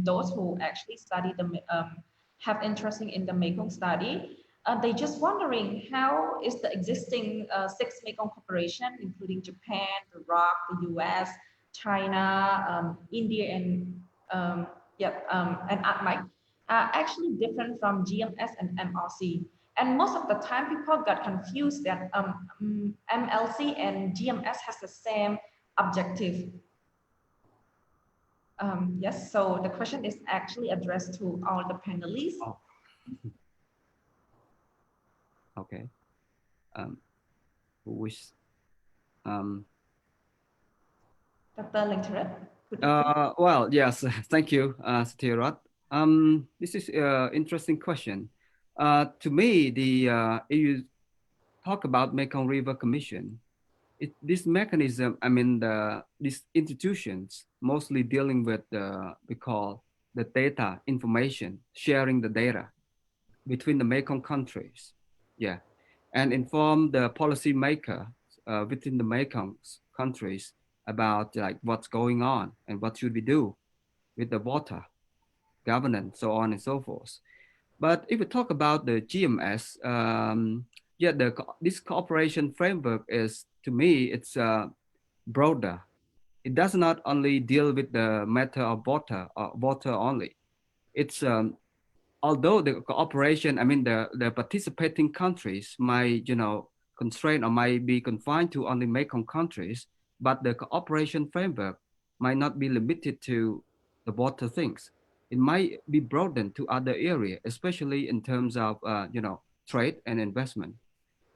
those who actually study have interest in the Mekong study. They just wondering how is the existing six Mekong cooperation, including Japan, Iraq, the US, China, India, and APMEC, actually different from GMS and MRC. And most of the time, people got confused that MLC and GMS has the same objective. Yes, so the question is actually addressed to all the panelists. Oh. Okay. Who wish? Dr. Lengturet. Well, yes, thank you, Satirot. This is an interesting question. To me, if you talk about Mekong River Commission, this mechanism, these institutions mostly dealing with we call the data information, sharing the data. between the Mekong countries. Yeah, and inform the policymaker within the Mekong countries about like what's going on and what should we do with the water governance, so on and so forth. But if we talk about the GMS, yeah, this cooperation framework is, to me, it's broader. It does not only deal with the matter of water only. It's although the cooperation, I mean, the participating countries might, constrain or might be confined to only Mekong countries, but the cooperation framework might not be limited to the water things. It might be broadened to other areas, especially in terms of, trade and investment.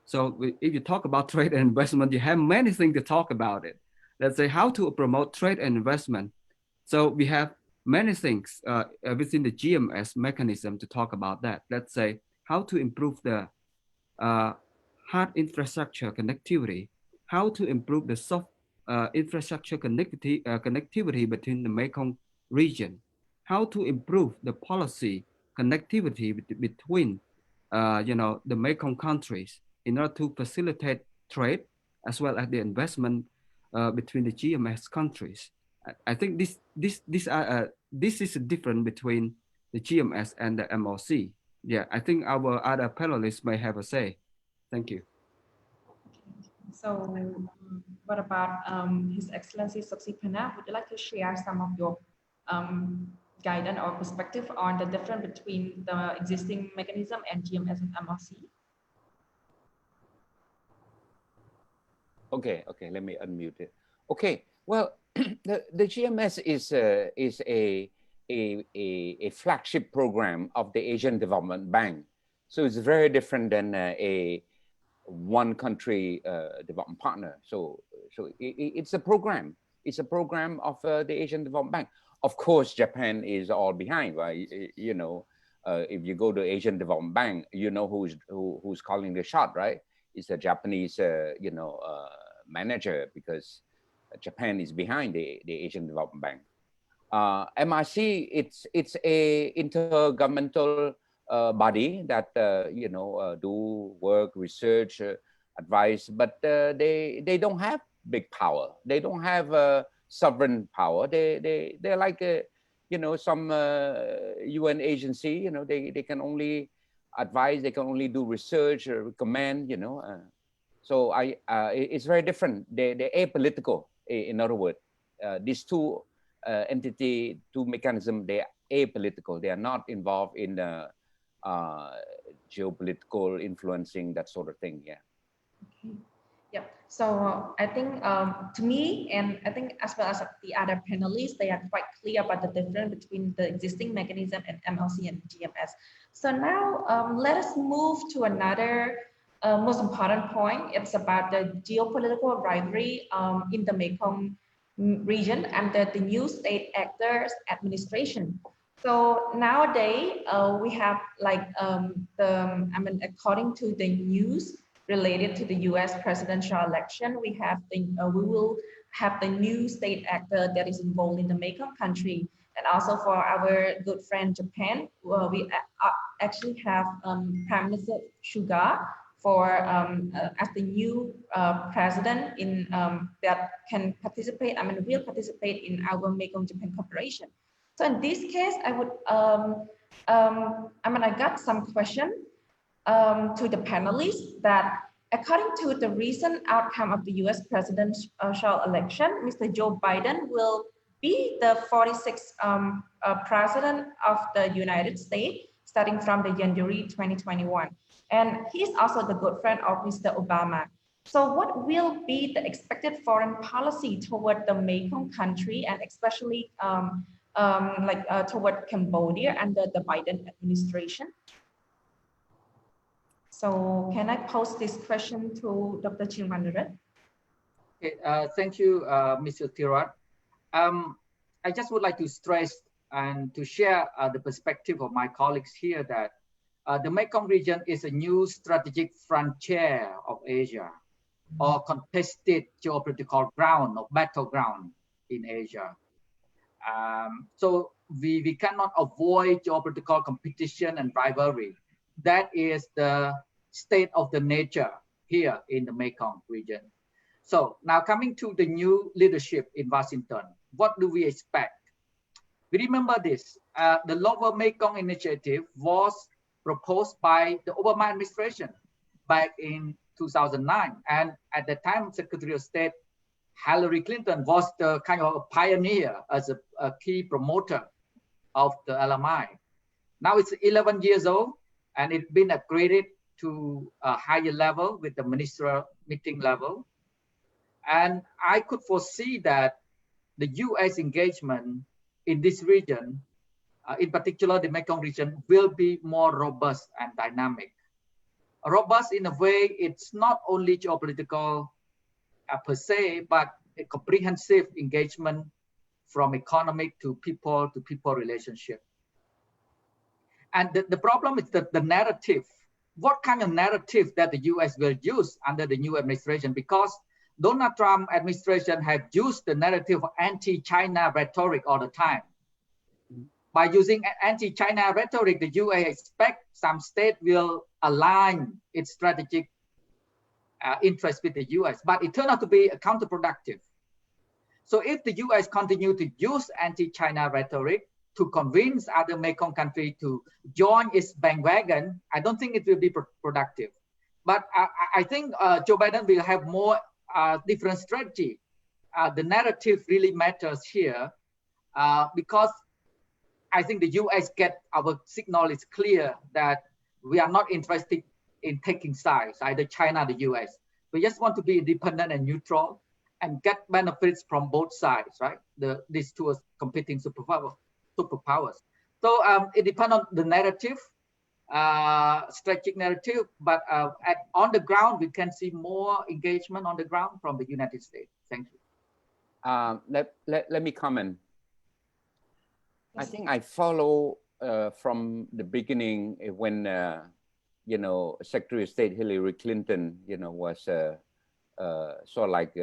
So if you talk about trade and investment, you have many things to talk about it. Let's say how to promote trade and investment. So we have many things within the GMS mechanism to talk about that. Let's say how to improve the hard infrastructure connectivity, how to improve the soft infrastructure connectivity between the Mekong region, how to improve the policy connectivity between the Mekong countries in order to facilitate trade as well as the investment between the GMS countries. I think this is a difference between the GMS and the MOC. Yeah, I think our other panelists may have a say. Thank you. So what about His Excellency Soksipana? Would you like to share some of your guidance or perspective on the difference between the existing mechanism and GMS and MRC? Okay, let me unmute it. Okay, well, the GMS is a flagship program of the Asian Development Bank. So it's very different than a one country development partner. So it's a program. It's a program of the Asian Development Bank. Of course, Japan is all behind, right? If you go to Asian Development Bank, you know who's calling the shot, right? It's the Japanese, manager, because Japan is behind the Asian Development Bank. MRC, it's a intergovernmental body that do work, research, advice, but they don't have big power. They don't have sovereign power. They're like some UN agency. They can only advise. They can only do research or recommend. So it's very different. They're apolitical. In other words, these two entity, two mechanism, they are apolitical. They are not involved in geopolitical influencing, that sort of thing. Yeah. Okay. Yeah. So I think to me, and I think as well as the other panelists, they are quite clear about the difference between the existing mechanism and MLC and GMS. So now let us move to another most important point. It's about the geopolitical rivalry in the Mekong region under the new state actors administration. So nowadays we have according to the news related to the U.S. presidential election, we will have the new state actor that is involved in the Mekong country, and also for our good friend Japan, we actually have Prime Minister Suga as the new president in that can participate. Will participate in our Mekong Japan cooperation. So in this case, I would I got some question to the panelists that according to the recent outcome of the U.S. presidential election, Mr. Joe Biden will be the 46th president of the United States, starting from the January 2021. And he's also the good friend of Mr. Obama. So what will be the expected foreign policy toward the Mekong country, and especially toward Cambodia under the Biden administration? So can I pose this question to Dr. Chilmandarat? Okay, thank you, Mr. Thirat. I just would like to stress and to share the perspective of my colleagues here that the Mekong region is a new strategic frontier of Asia, or contested geopolitical ground or battleground in Asia. So we cannot avoid geopolitical competition and rivalry that is the state of the nature here in the Mekong region. So now coming to the new leadership in Washington, what do we expect? We remember this, the Lower Mekong Initiative was proposed by the Obama administration back in 2009. And at the time, Secretary of State Hillary Clinton was the kind of a pioneer as a key promoter of the LMI. Now it's 11 years old and it's been upgraded to a higher level with the ministerial meeting level. And I could foresee that the US engagement in this region, in particular the Mekong region, will be more robust and dynamic. Robust in a way, it's not only geopolitical per se, but a comprehensive engagement from economic to people relationship. And the problem is that the narrative, what kind of narrative that the US will use under the new administration, because Donald Trump administration have used the narrative of anti-China rhetoric all the time. By using anti-China rhetoric, the US expect some state will align its strategic interest with the US, but it turned out to be counterproductive. So if the US continue to use anti-China rhetoric to convince other Mekong countries to join its bandwagon, I don't think it will be productive. But I think Joe Biden will have more different strategy. The narrative really matters here because I think the US get our signal is clear that we are not interested in taking sides, either China or the US. We just want to be independent and neutral and get benefits from both sides, right? These two are competing superpowers. So it depends on the narrative, strategic narrative, but on the ground, we can see more engagement on the ground from the United States. Thank you. Let me comment. I think I follow from the beginning when Secretary of State Hillary Clinton, was sort of like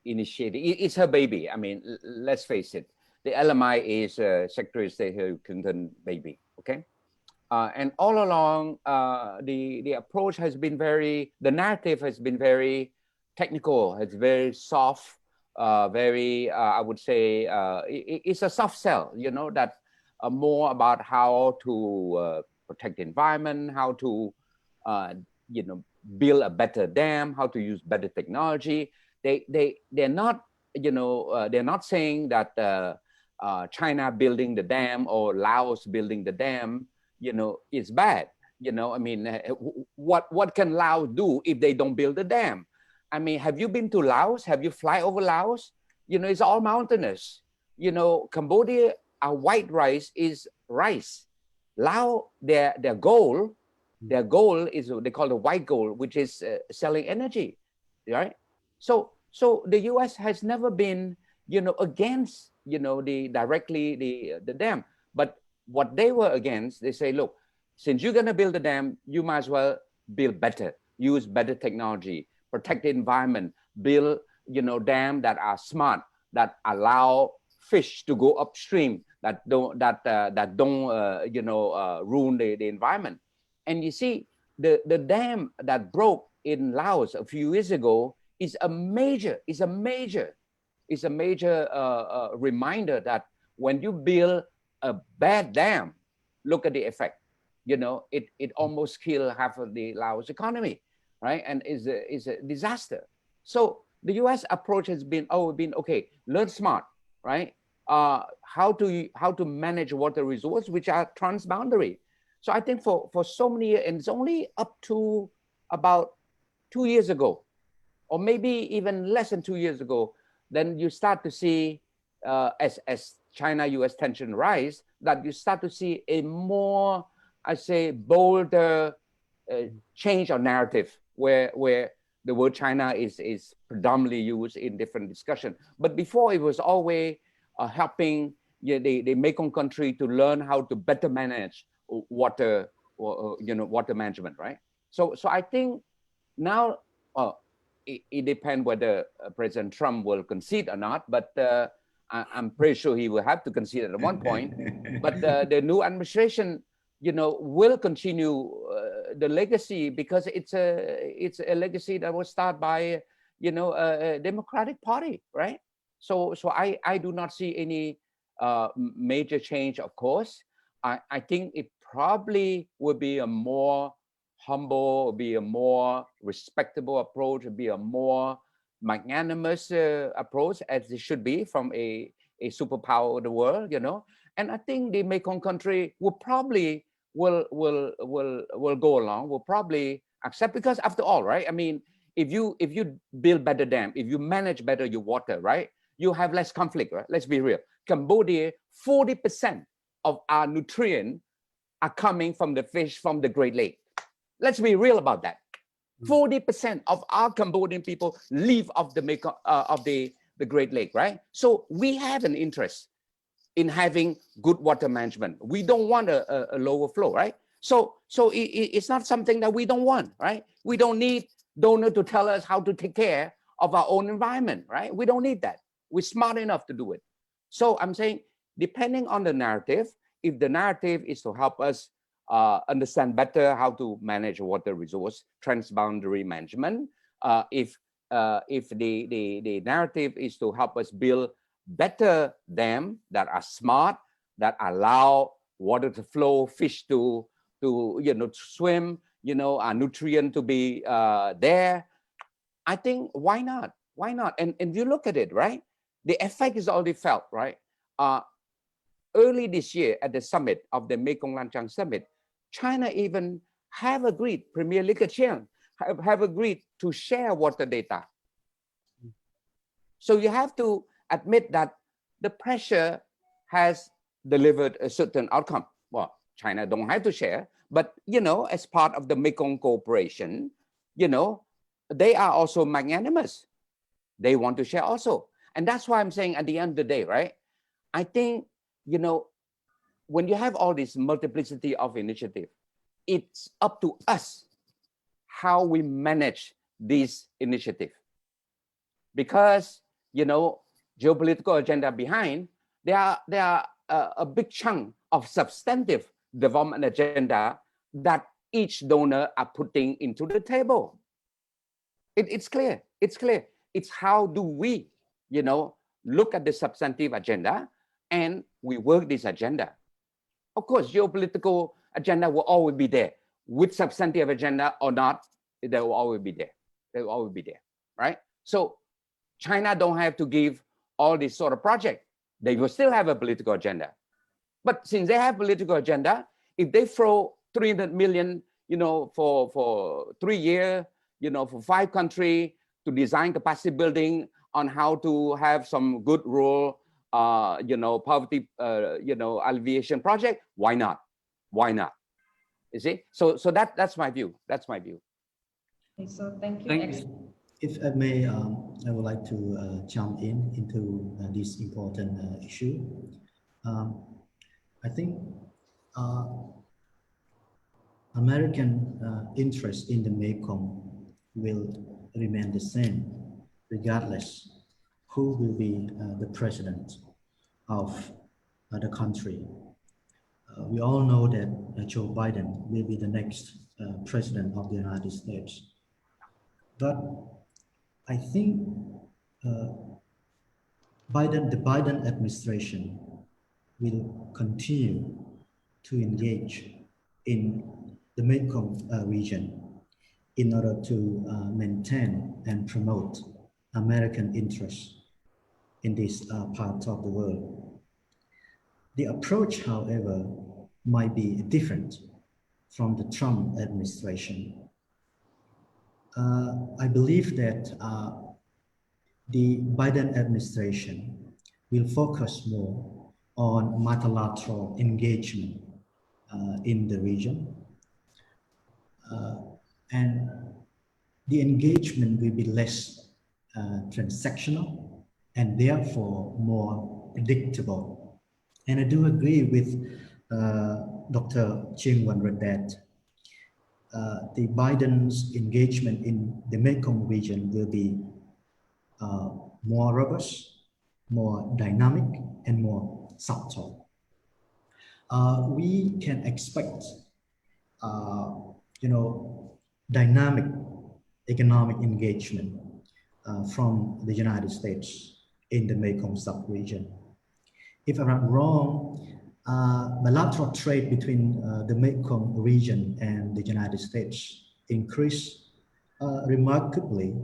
initiated. It's her baby. I mean, let's face it. The LMI is Secretary of State Hillary Clinton baby. Okay, and all along the approach has been the narrative has been very technical. It's very soft. Very, I would say, it's a soft sell, that more about how to protect the environment, how to, build a better dam, how to use better technology. They're not, they're not saying that China building the dam or Laos building the dam, is bad. I mean, what can Laos do if they don't build the dam? I mean, have you been to Laos? Have you fly over Laos? It's all mountainous. Cambodia, our white rice is rice. Laos, their goal is they call the white gold, which is selling energy, right? So the U.S. has never been, against, directly the dam. But what they were against, they say, look, since you're gonna build the dam, you might as well build better, use better technology, protect the environment, build, dams that are smart, that allow fish to go upstream, that don't ruin the environment. And you see, the dam that broke in Laos a few years ago is a major reminder that when you build a bad dam, look at the effect. It almost killed half of the Laos economy, right? And is a disaster. So the U.S. approach has been okay, learn smart, right? How to manage water resources which are transboundary. So I think for so many years, and it's only up to about 2 years ago, or maybe even less than 2 years ago, then you start to see as China-U.S. tension rise, that you start to see a more, I say, bolder change of narrative where the word China is predominantly used in different discussion. But before, it was always helping the Mekong country to learn how to better manage water, water management, right? So I think now it depends whether President Trump will concede or not, but I'm pretty sure he will have to concede at one point. But the new administration will continue the legacy, because it's a legacy that was started by, a Democratic Party, right? So I do not see any major change, of course. I think it probably would be a more humble, be a more respectable approach, be a more magnanimous approach, as it should be from a superpower of the world, And I think the Mekong country will probably will go along, will probably accept, because after all, right? I mean, if you build better dam, if you manage better your water, right, you have less conflict, right? Let's be real. Cambodia, 40% of our nutrients are coming from the fish from the Great Lake. Let's be real about that. 40% of our Cambodian people live off the Mekong, of the Great Lake, right? So we have an interest in having good water management. We don't want a lower flow, right? So it's not something that we don't want, right? We don't need donors to tell us how to take care of our own environment, right? We don't need that. We're smart enough to do it. So I'm saying, depending on the narrative, if the narrative is to help us understand better how to manage water resource, transboundary management, if the narrative is to help us build better dams that are smart, that allow water to flow, fish to swim, our nutrient to be there, I think, why not? Why not? And you look at it, right? The effect is already felt, right? Early this year at the summit of the Mekong Lanchang Summit, China even have agreed, Premier Li Keqiang have agreed to share water data. So you have to admit that the pressure has delivered a certain outcome. Well, China don't have to share, but as part of the Mekong cooperation, they are also magnanimous. They want to share also. And that's why I'm saying, at the end of the day, right? I think, when you have all this multiplicity of initiative, it's up to us how we manage this initiative. Because, geopolitical agenda behind, there are a big chunk of substantive development agenda that each donor are putting into the table. It's clear. It's clear. It's how do we, look at the substantive agenda and we work this agenda. Of course, geopolitical agenda will always be there. With substantive agenda or not, they will always be there. They will always be there, right? So China don't have to give all this sort of project. They will still have a political agenda. But since they have political agenda, if they throw 300 million, for 3 years, for 5 countries to design capacity building on how to have some good rural, poverty, alleviation project, why not? Why not? You see? So that's my view. That's my view. Okay, so thank you. Thank you. If I may, I would like to jump into this important issue. I think American interest in the Mekong will remain the same, regardless who will be the president of the country. We all know that Joe Biden will be the next president of the United States. But I think the Biden administration will continue to engage in the Mekong region in order to maintain and promote American interests in this part of the world. The approach, however, might be different from the Trump administration. I believe that the Biden administration will focus more on multilateral engagement in the region. And the engagement will be less transactional and therefore more predictable. And I do agree with Dr. Ching Wanrat that the Biden's engagement in the Mekong region will be more robust, more dynamic, and more subtle. we can expect, dynamic economic engagement from the United States in the Mekong sub-region. If I'm not wrong, bilateral trade between the Mekong region and the United States increased remarkably.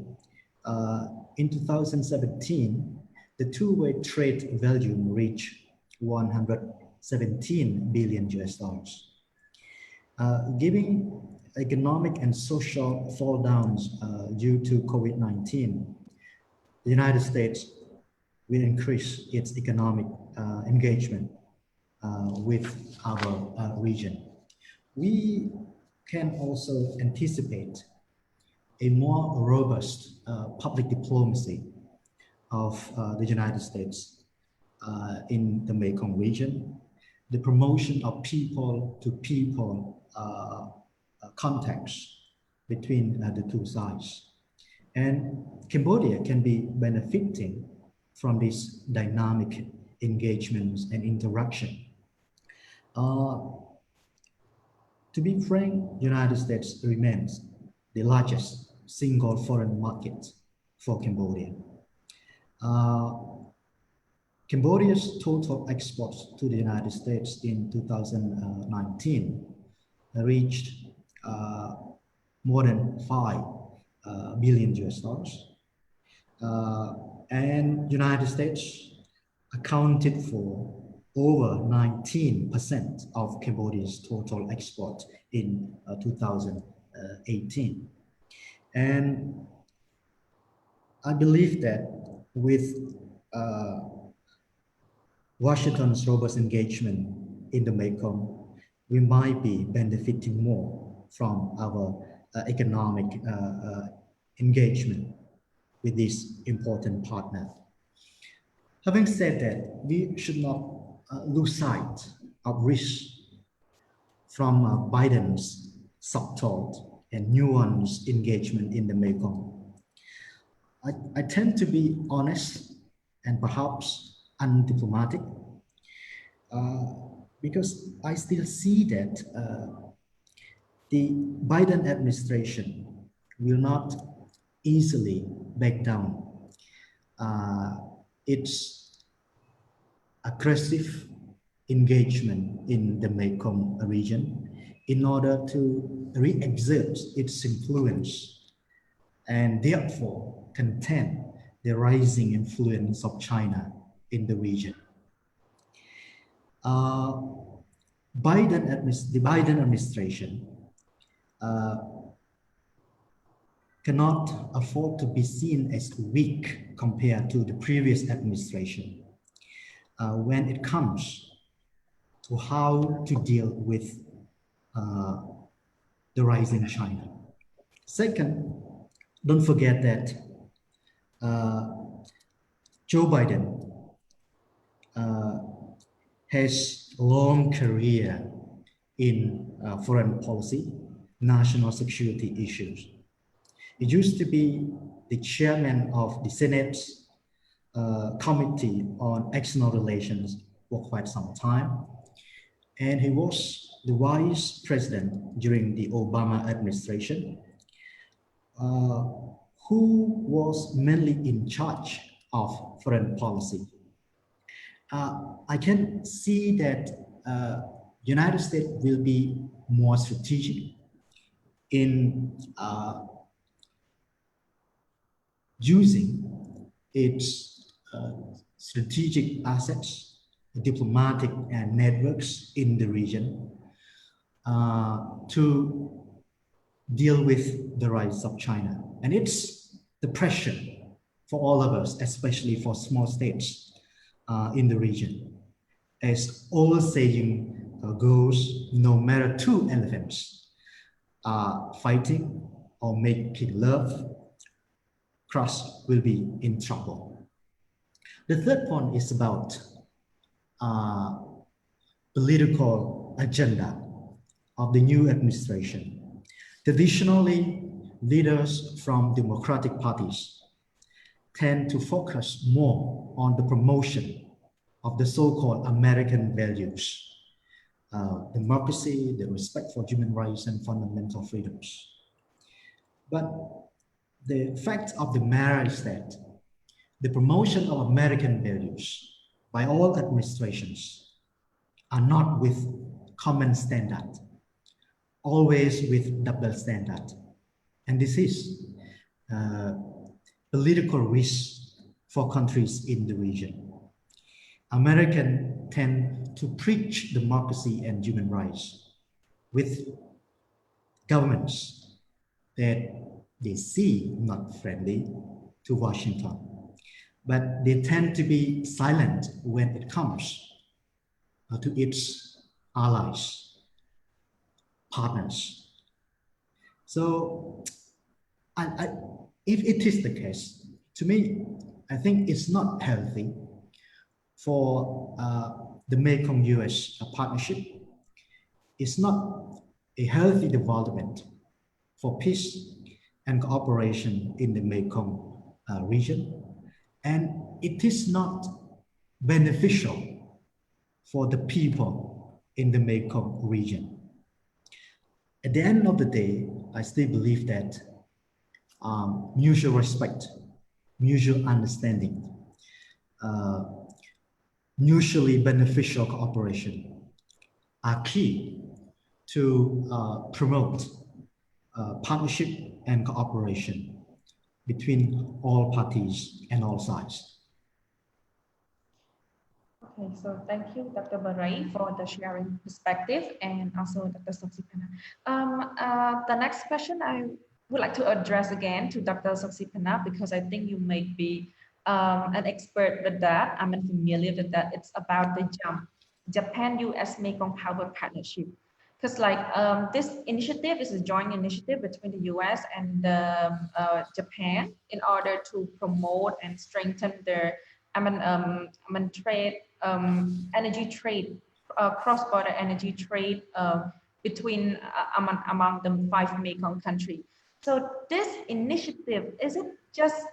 In 2017, the two-way trade volume reached 117 billion US dollars. Given economic and social fall downs due to COVID-19, the United States will increase its economic engagement with our region. We can also anticipate a more robust public diplomacy of the United States in the Mekong region, the promotion of people-to-people contacts between the two sides. And Cambodia can be benefiting from this dynamic engagements and interaction. To be frank, United States remains the largest single foreign market for Cambodia. Cambodia's total exports to the United States in 2019 reached more than 5 billion US dollars. And United States accounted for over 19% of Cambodia's total export in 2018. And I believe that with Washington's robust engagement in the Mekong, we might be benefiting more from our economic engagement with this important partner. Having said that, we should not lose sight of risk from Biden's subtle and nuanced engagement in the Mekong. I tend to be honest and perhaps undiplomatic because I still see that the Biden administration will not easily back down its aggressive engagement in the Mekong region in order to re-exert its influence and therefore contain the rising influence of China in the region. The Biden administration cannot afford to be seen as weak compared to the previous administration when it comes to how to deal with the rising China. Second, don't forget that Joe Biden has a long career in foreign policy, national security issues. He used to be the chairman of the Senate's Committee on External Relations for quite some time. And he was the vice president during the Obama administration, who was mainly in charge of foreign policy. I can see that United States will be more strategic in using its strategic assets, diplomatic and networks in the region to deal with the rise of China. And it's the pressure for all of us, especially for small states in the region. As old saying goes, no matter two elephants are fighting or making love, cross will be in trouble. The third point is about political agenda of the new administration. Traditionally, leaders from democratic parties tend to focus more on the promotion of the so-called American values, democracy, the respect for human rights and fundamental freedoms. But the fact of the matter is that the promotion of American values by all administrations are not with common standard, always with double standard. And this is political risk for countries in the region. Americans tend to preach democracy and human rights with governments that they see not friendly to Washington, but they tend to be silent when it comes to its allies, partners. So if it is the case, to me, I think it's not healthy for the Mekong-US partnership. It's not a healthy development for peace and cooperation in the Mekong region. And it is not beneficial for the people in the Mekong region. At the end of the day, I still believe that mutual respect, mutual understanding, mutually beneficial cooperation are key to promote partnership and cooperation between all parties and all sides. Okay, so thank you, Dr. Barai, for the sharing perspective, and also Dr. Soksipana. The next question I would like to address again to Dr. Soksipana, because I think you may be an expert with that. I'm familiar with that. It's about the Japan-US Mekong Power Partnership. Because this initiative is a joint initiative between the US and Japan in order to promote and strengthen their energy trade, cross-border energy trade between among the 5 Mekong countries. So this initiative, is it just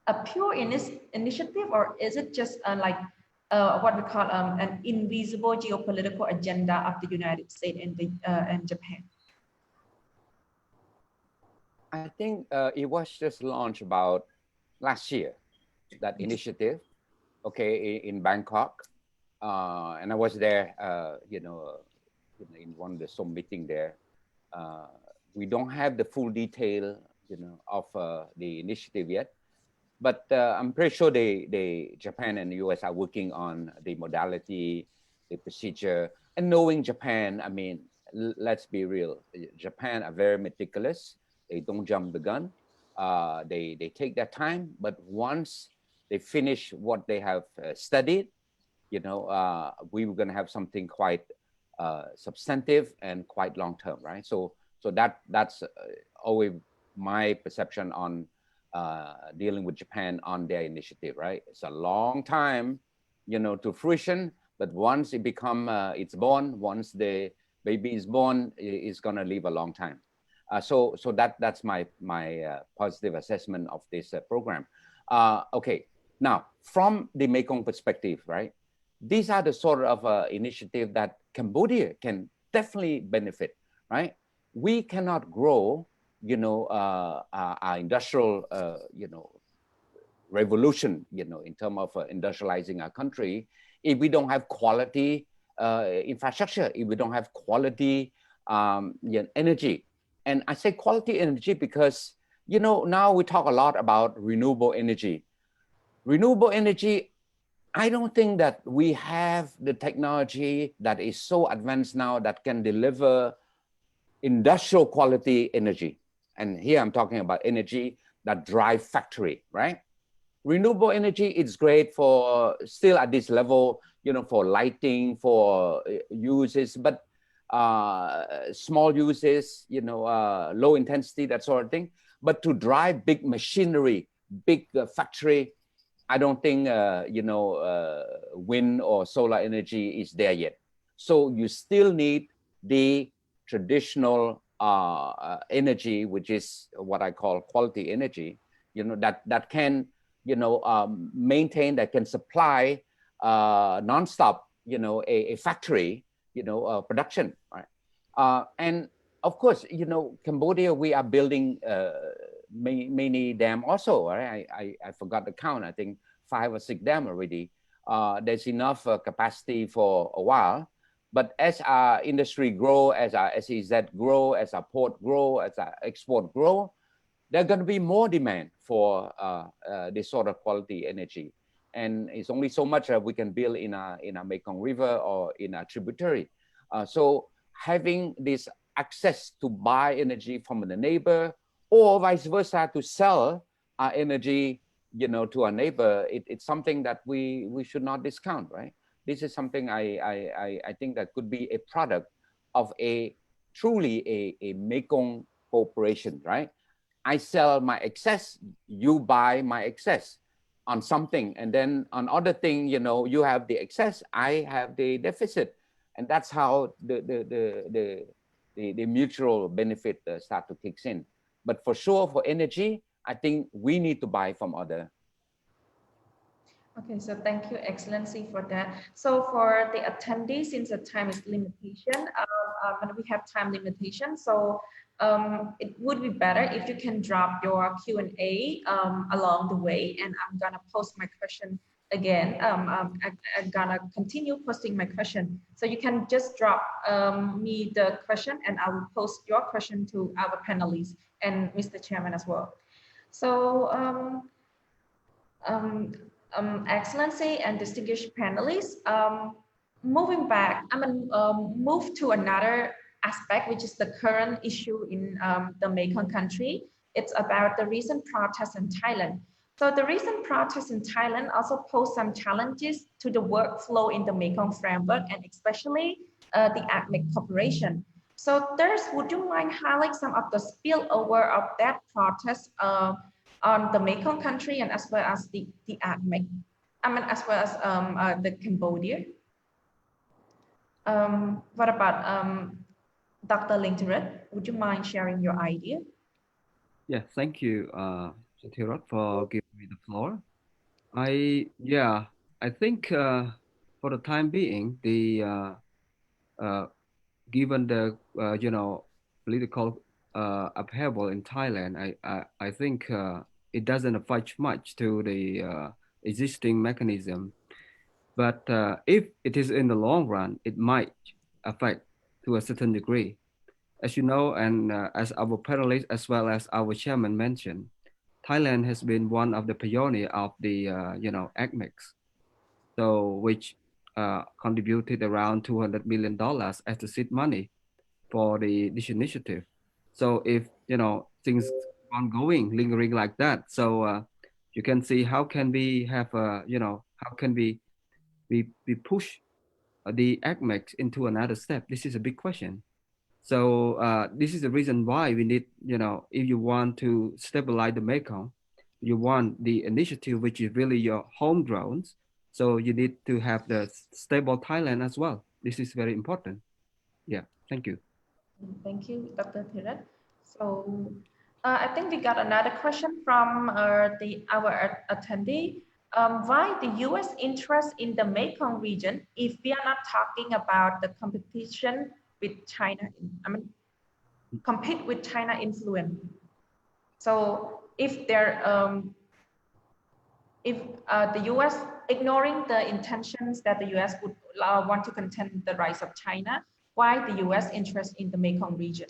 a pure initiative, or is it just what we call an invisible geopolitical agenda of the United States and Japan? I think it was just launched about last year, that initiative, okay, in Bangkok. And I was there, in one of the some meeting there. We don't have the full detail, of the initiative yet, but I'm pretty sure Japan and the US are working on the modality, the procedure, and knowing Japan, I mean, let's be real, Japan are very meticulous. They don't jump the gun. They take their time, but once they finish what they have studied, we were going to have something quite substantive and quite long-term, right? So that's always my perception on dealing with Japan on their initiative, right? It's a long time, to fruition, but once it it's born, once the baby is born, it's going to live a long time. So that's my positive assessment of this program. Okay, now from the Mekong perspective, right? These are the sort of initiative that Cambodia can definitely benefit, right? We cannot grow, our industrial, revolution, in terms of industrializing our country, if we don't have quality infrastructure, if we don't have quality energy. And I say quality energy because, now we talk a lot about renewable energy. Renewable energy, I don't think that we have the technology that is so advanced now that can deliver industrial quality energy. And here I'm talking about energy that drive factory, right? Renewable energy is great for still at this level, for lighting, for uses, but small uses, low intensity, that sort of thing. But to drive big machinery, big factory, I don't think, wind or solar energy is there yet. So you still need the traditional energy, which is what I call quality energy, that can, maintain, that can supply nonstop, a factory, production, right? And of course, Cambodia, we are building many dam also, right? I forgot the count. I think 5 or 6 dam already. There's enough capacity for a while. But as our industry grow, as our SEZ grow, as our port grow, as our export grow, there's going to be more demand for this sort of quality energy. And it's only so much we can build in a Mekong River or in a tributary. So having this access to buy energy from the neighbor, or vice versa, to sell our energy, to our neighbor, it's something that we should not discount, right? This is something I think that could be a product of truly a Mekong cooperation, right? I sell my excess, you buy my excess on something, and then on other thing, you have the excess, I have the deficit, and that's how the mutual benefit start to kick in. But for sure, for energy, I think we need to buy from other. Okay, so thank you, Excellency, for that. So for the attendees, since the time is limitation, when we have time limitation, so it would be better if you can drop your Q&A along the way, and I'm gonna post my question again. I'm gonna continue posting my question. So you can just drop me the question, and I will post your question to our panelists and Mr. Chairman as well. So Excellency and distinguished panelists, moving back, I'm gonna move to another aspect, which is the current issue in the Mekong country. It's about the recent protests in Thailand. So the recent protests in Thailand also pose some challenges to the workflow in the Mekong framework, and especially the ACMEC cooperation. So there's, would you mind highlight some of the spillover of that protest on the Mekong country, and as well as the ACMEC, as well as the Cambodia? What about Dr. Lingteret? Would you mind sharing your idea? Yeah, thank you, Satirot, for giving me the floor. I think for the time being, given the political upheaval in Thailand, I think it doesn't affect much to the existing mechanism. But if it is in the long run, it might affect to a certain degree. As you know, and as our panelists as well as our chairman mentioned, Thailand has been one of the pioneers of the ACMEX, so which contributed around $200 million as the seed money for this initiative. So if things ongoing, lingering like that, so you can see how can we have how can we push the ACMEX into another step. This is a big question. So this is the reason why we need, if you want to stabilize the Mekong, you want the initiative which is really your homegrown. So you need to have the stable Thailand as well. This is very important. Yeah, thank you. Thank you, Dr. Thirat. So I think we got another question from our attendee. Why the U.S. interest in the Mekong region if we are not talking about the competition with China? Compete with China influence. So if the U.S. ignoring the intentions that the U.S. would want to contend the rise of China, why the U.S. interest in the Mekong region?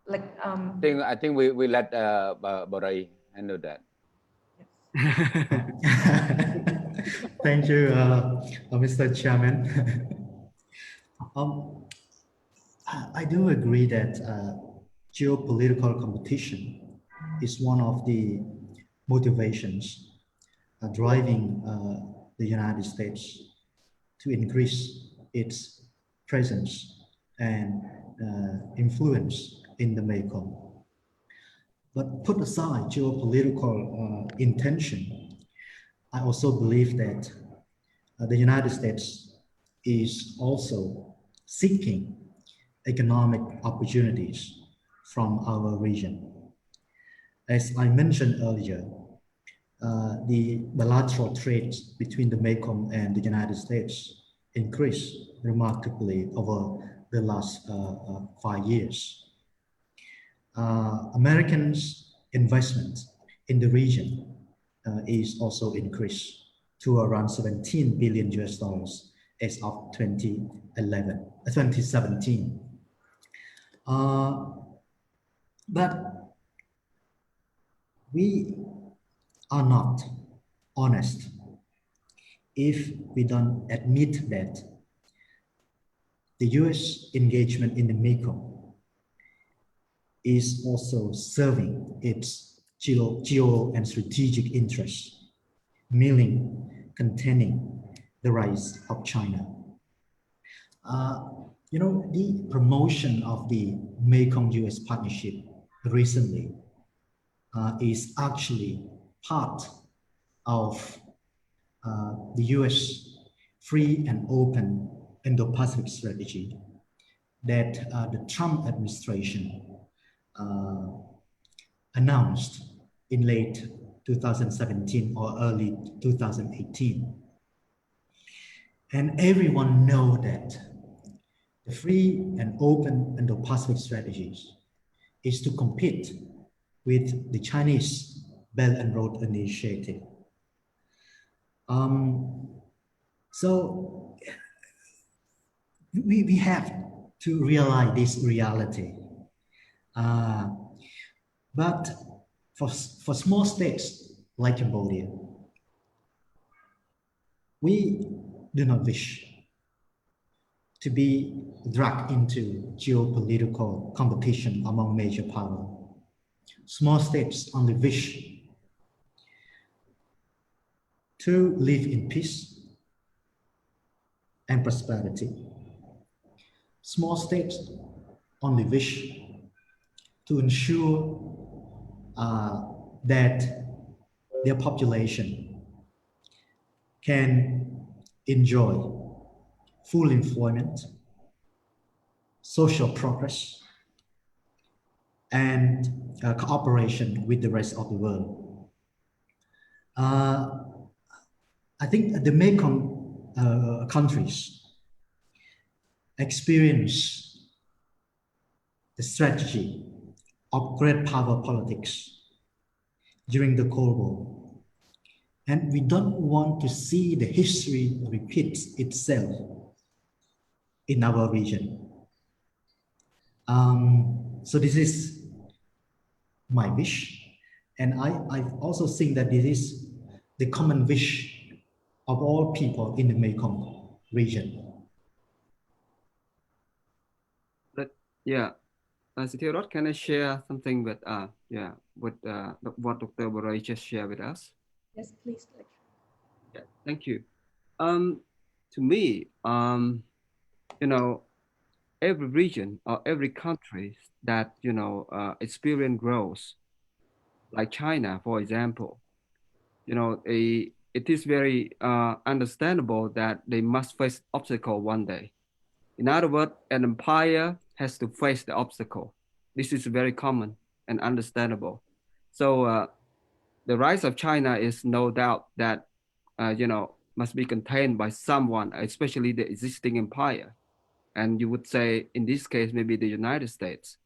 I think we let Borai handle that. Yes. Thank you, Mr. Chairman. I do agree that geopolitical competition is one of the motivations driving the United States to increase its presence and influence in the Mekong. But put aside geopolitical intention, I also believe that the United States is also seeking economic opportunities from our region. As I mentioned earlier, the bilateral trade between the Mekong and the United States increased remarkably over the last 5 years. Americans' investment in the region is also increased to around 17 billion US dollars as of 2017. But we are not honest if we don't admit that the US engagement in the Mekong is also serving its geo and strategic interests, meaning containing the rise of China. The promotion of the Mekong-US partnership recently is actually part of the US free and open Indo-Pacific strategy that the Trump administration announced in late 2017 or early 2018. And everyone knows that the free and open Indo-Pacific strategies is to compete with the Chinese Belt and Road Initiative. So we have to realize this reality. But for small states like Cambodia, we do not wish to be dragged into geopolitical competition among major powers. Small states only wish to live in peace and prosperity. Small states only wish to ensure that their population can enjoy full employment, social progress, and cooperation with the rest of the world. I think the Mekong countries experience the strategy of great power politics during the Cold War. And we don't want to see the history repeat itself in our region. So this is my wish. And I also think that this is the common wish of all people in the Mekong region. Sithirot, can I share something with what Dr. Boray just shared with us? Yes, please. Yeah, thank you. To me, every region or every country that experience growth, like China, for example, it is very understandable that they must face obstacle one day. In other words, an empire has to face the obstacle. This is very common and understandable. So the rise of China is no doubt that, must be contained by someone, especially the existing empire. And you would say, in this case, maybe the United States.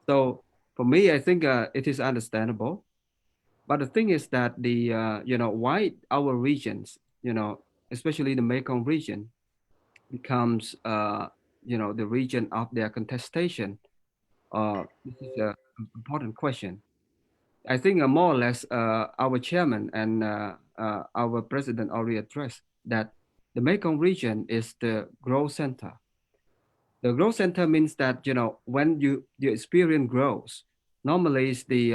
So for me, I think it is understandable. But the thing is that why our regions, especially the Mekong region, becomes the region of their contestation. This is an important question. I think more or less our chairman and our president already addressed that the Mekong region is the growth center. The growth center means that when you experience growth, normally it's the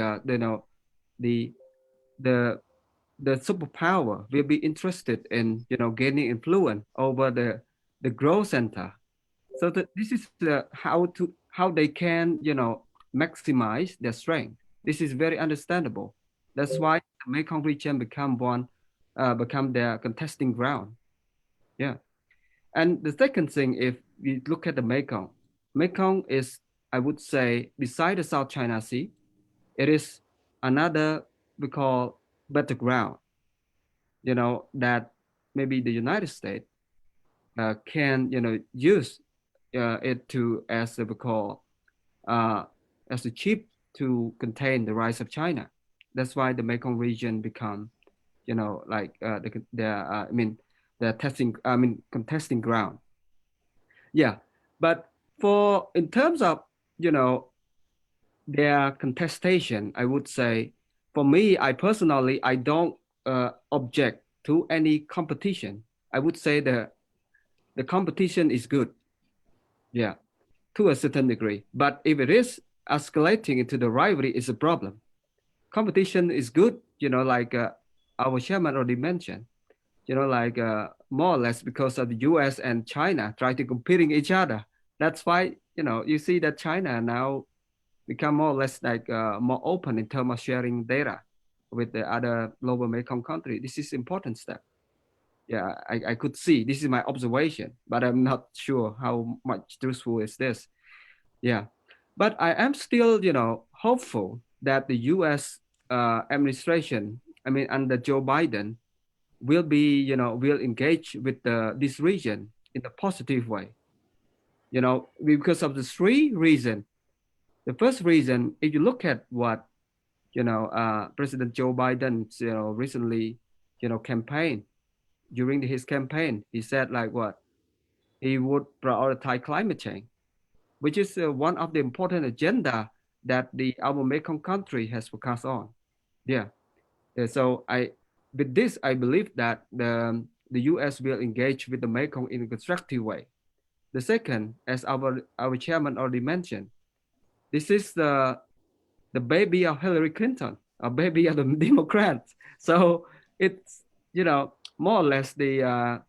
superpower will be interested in gaining influence over the growth center. So this is how they can maximize their strength. This is very understandable. That's why the Mekong region become their contesting ground. Yeah. And the second thing, if we look at the Mekong is, I would say, beside the South China Sea, it is another we call better ground, that maybe the United States can, use it to as we call as a chip to contain the rise of China. That's why the Mekong region become, like the contesting ground. Yeah, but in terms of their contestation, I would say, for me, I personally, I don't object to any competition. I would say the competition is good, yeah, to a certain degree. But if it is escalating into the rivalry, it's a problem. Competition is good, like our chairman already mentioned, like more or less because of the US and China try to competing each other. That's why, you see that China now become more or less like more open in terms of sharing data with the other global Mekong country. This is important step. Yeah, I could see, this is my observation, but I'm not sure how much truthful is this. Yeah, but I am still, hopeful that the US administration, under Joe Biden, will be, will engage with this region in a positive way, because of the three reasons. The first reason, if you look at what, President Joe Biden, recently, campaign, during his campaign, he said like what? He would prioritize climate change, which is one of the important agenda that our Mekong country has focused on. Yeah. So with this, I believe that the U.S. will engage with the Mekong in a constructive way. The second, as our chairman already mentioned, this is the baby of Hillary Clinton, a baby of the Democrats. So it's, more or less the,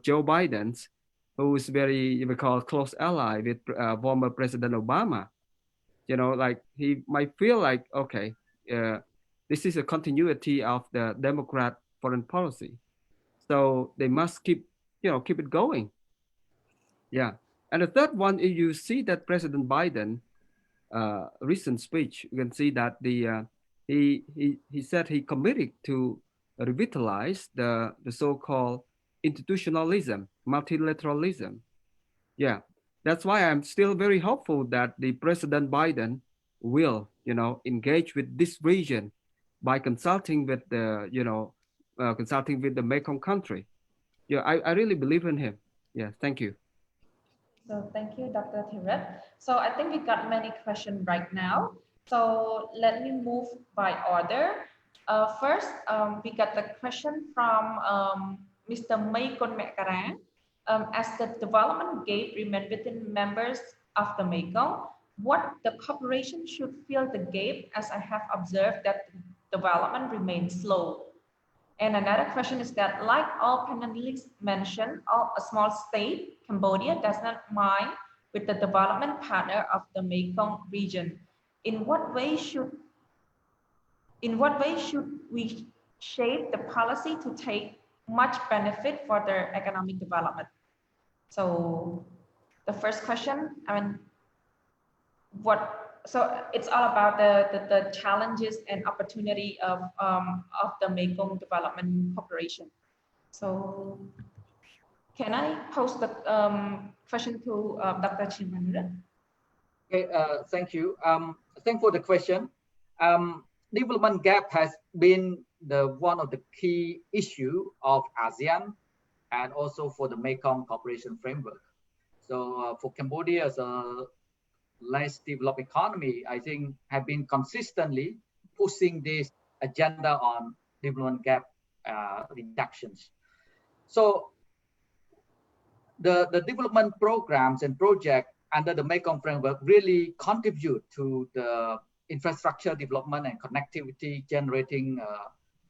Joe Biden's, who is very, we call close ally with former President Obama. Like he might feel like, okay, this is a continuity of the Democrat foreign policy. So they must keep it going. Yeah. And the third one, if you see that President Biden recent speech, you can see that he said he committed to revitalize the so-called institutionalism, multilateralism. Yeah, that's why I'm still very hopeful that the President Biden will, engage with this region by consulting with the, consulting with the Mekong country. Yeah, I really believe in him. Yeah, thank you. So thank you, Dr. Thiret. So I think we got many questions right now. So let me move by order. First, we got the question from Mr. Mekong Mekarang. As the development gap remain within members of the Mekong, what the cooperation should fill the gap, as I have observed that development remains slow. And another question is that, like all panelists mentioned, a small state, Cambodia, does not mind with the development partner of the Mekong region. In what way should we shape the policy to take much benefit for their economic development? So the first question, so it's all about the challenges and opportunity of the Mekong Development Corporation. So can I pose the question to Dr. Chimandra? Okay, thank you. Thank for the question. Development gap has been one of the key issue of ASEAN and also for the Mekong Cooperation Framework. So for Cambodia as a less developed economy, I think have been consistently pushing this agenda on development gap reductions. So the development programs and projects under the Mekong framework really contribute to the infrastructure development and connectivity, generating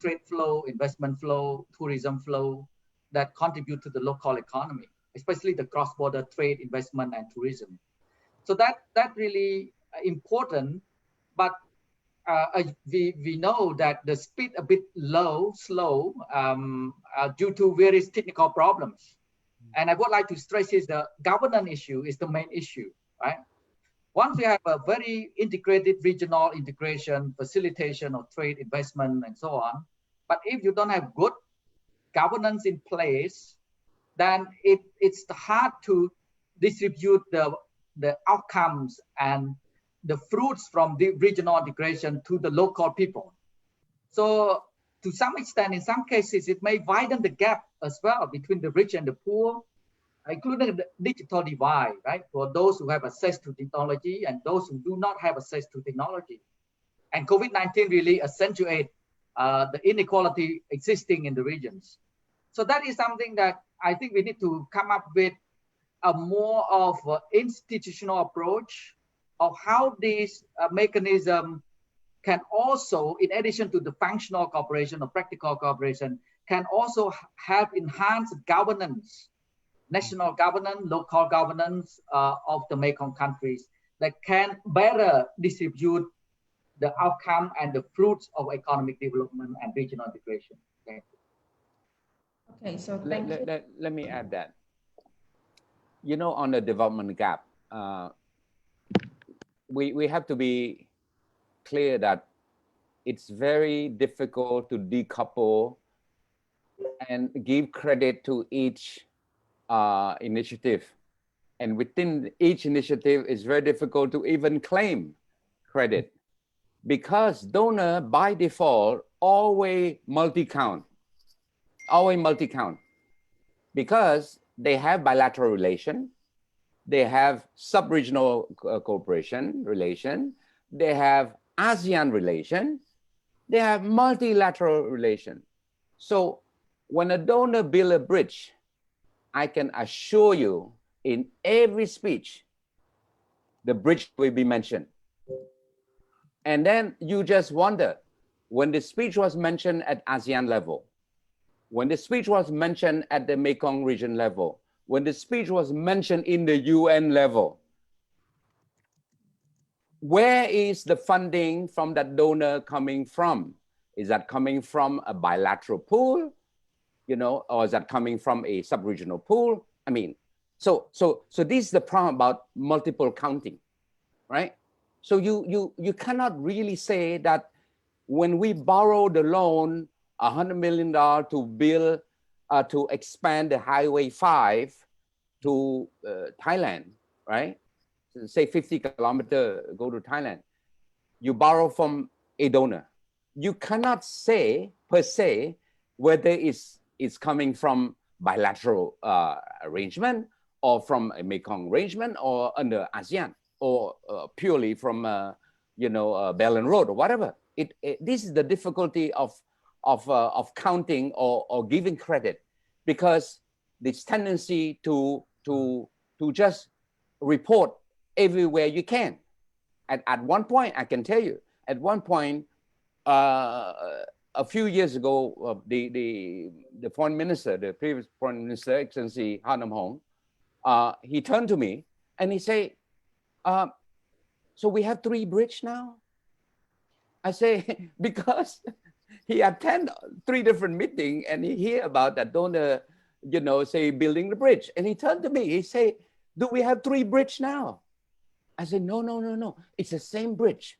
trade flow, investment flow, tourism flow that contribute to the local economy, especially the cross-border trade, investment, and tourism. So that really important, but we know that the speed a bit slow due to various technical problems. And I would like to stress is the governance issue is the main issue, right? Once we have a very integrated regional integration, facilitation of trade, investment, and so on, But if you don't have good governance in place, then it's hard to distribute the outcomes and the fruits from the regional integration to the local people. So to some extent, in some cases, it may widen the gap as well between the rich and the poor, including the digital divide, right? For those who have access to technology and those who do not have access to technology. And COVID-19 really accentuate the inequality existing in the regions. So that is something that I think we need to come up with a more of institutional approach of how this mechanism can also, in addition to the functional cooperation or practical cooperation, can also have enhanced governance, national governance, local governance of the Mekong countries that can better distribute the outcome and the fruits of economic development and regional integration. Thank you. Okay, so thank you. Let me add that. You know, on the development gap, we have to be clear that it's very difficult to decouple and give credit to each initiative. And within each initiative, it's very difficult to even claim credit because donor by default always multi-count, because they have bilateral relation, they have sub-regional cooperation relation, they have ASEAN relation, they have multilateral relation. So when a donor builds a bridge, I can assure you in every speech, the bridge will be mentioned. And then you just wonder, when the speech was mentioned at ASEAN level, when the speech was mentioned at the Mekong region level, when the speech was mentioned in the UN level, where is the funding from that donor coming from? Is that coming from a bilateral pool, you know, or is that coming from a sub-regional pool? I mean, so this is the problem about multiple counting, right? So you cannot really say that when we borrow the loan, $100 million to build, to expand the Highway 5 to Thailand, right? So say 50 kilometers, go to Thailand. You borrow from a donor. You cannot say per se whether it's coming from bilateral arrangement or from a Mekong arrangement or under ASEAN or purely from Belt and Road or whatever. This is the difficulty of counting or giving credit, because this tendency to just report everywhere you can. At one point, I can tell you, at one point, a few years ago, the foreign minister, the previous foreign minister, Excellency Hanam Hong, he turned to me and he said, so we have 3 bridges now? I say, because he attend 3 different meetings and he hear about that donor, say building the bridge. And he turned to me, he say, do we have 3 bridges now? I said, no, it's the same bridge.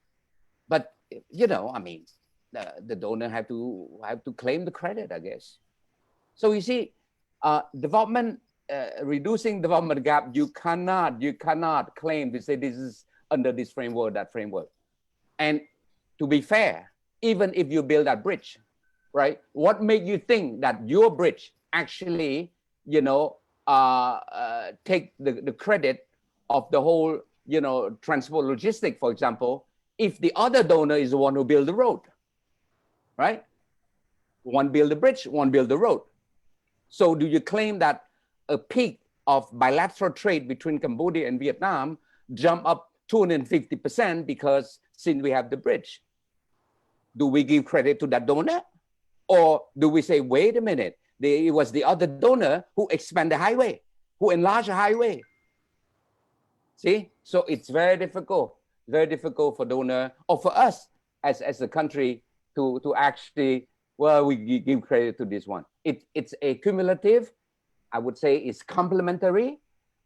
But, I mean, the donor have to claim the credit, I guess. So you see, development, reducing development gap, you cannot claim to say this is under this framework, that framework. And to be fair, even if you build that bridge, right? What made you think that your bridge actually, take the credit of the whole, transport logistic, for example, if the other donor is the one who built the road, right? One build the bridge, one build the road. So do you claim that a peak of bilateral trade between Cambodia and Vietnam jump up 250% because since we have the bridge? Do we give credit to that donor? Or do we say, wait a minute, it was the other donor who expanded the highway, who enlarged the highway? See, so it's very difficult for donor or for us as a country to actually, well, we give credit to this one. It's a cumulative, I would say it's complementary,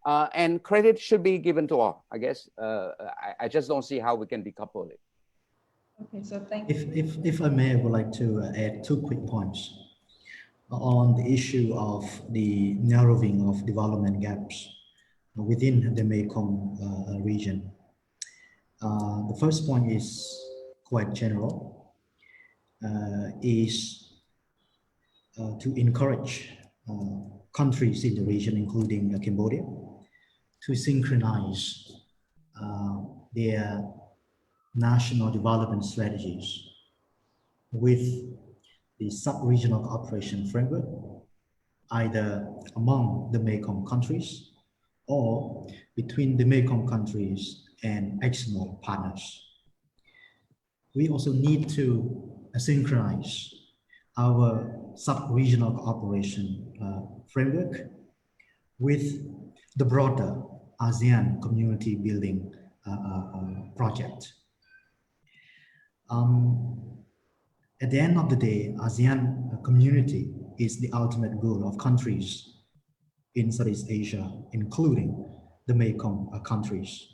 and credit should be given to all, I guess. I just don't see how we can decouple it. Okay, so thank you. If I may, I would like to add 2 quick points on the issue of the narrowing of development gaps within the Mekong region. The first point is quite general, is to encourage countries in the region, including Cambodia, to synchronize their national development strategies with the sub-regional cooperation framework, either among the Mekong countries or between the Mekong countries and external partners. We also need to synchronize our sub-regional cooperation framework with the broader ASEAN community building project. At the end of the day, ASEAN community is the ultimate goal of countries in Southeast Asia, including the Mekong countries.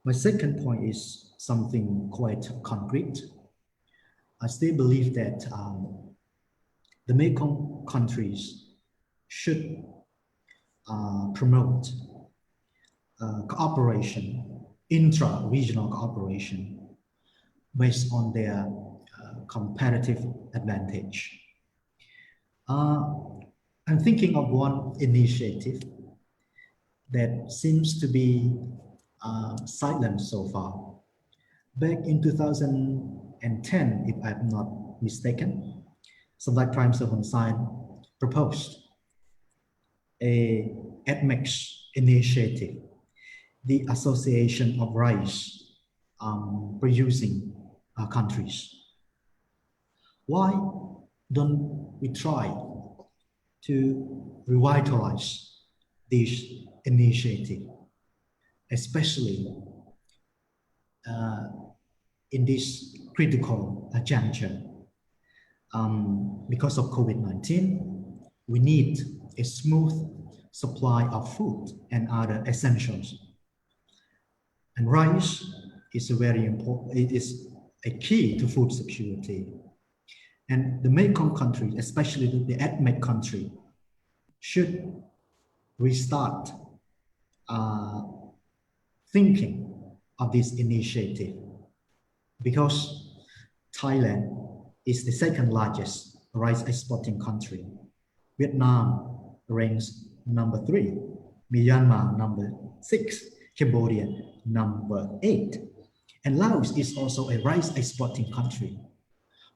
My second point is something quite concrete. I still believe that the Mekong countries should promote cooperation, intra-regional cooperation, based on their competitive advantage. I'm thinking of one initiative that seems to be silent so far. Back in 2010, if I'm not mistaken, Samdech Prime Minister Hun Sen proposed a Amidst initiative, the Association of Rice producing countries. Why don't we try to revitalize this initiative, especially in this critical juncture? Because of COVID-19, we need a smooth supply of food and other essentials. And rice is a very important, it is a key to food security. And the Mekong country, especially the ethnic country, should restart thinking of this initiative, because Thailand is the second largest rice exporting country. Vietnam ranks number 3, Myanmar number 6, Cambodia number 8, and Laos is also a rice exporting country.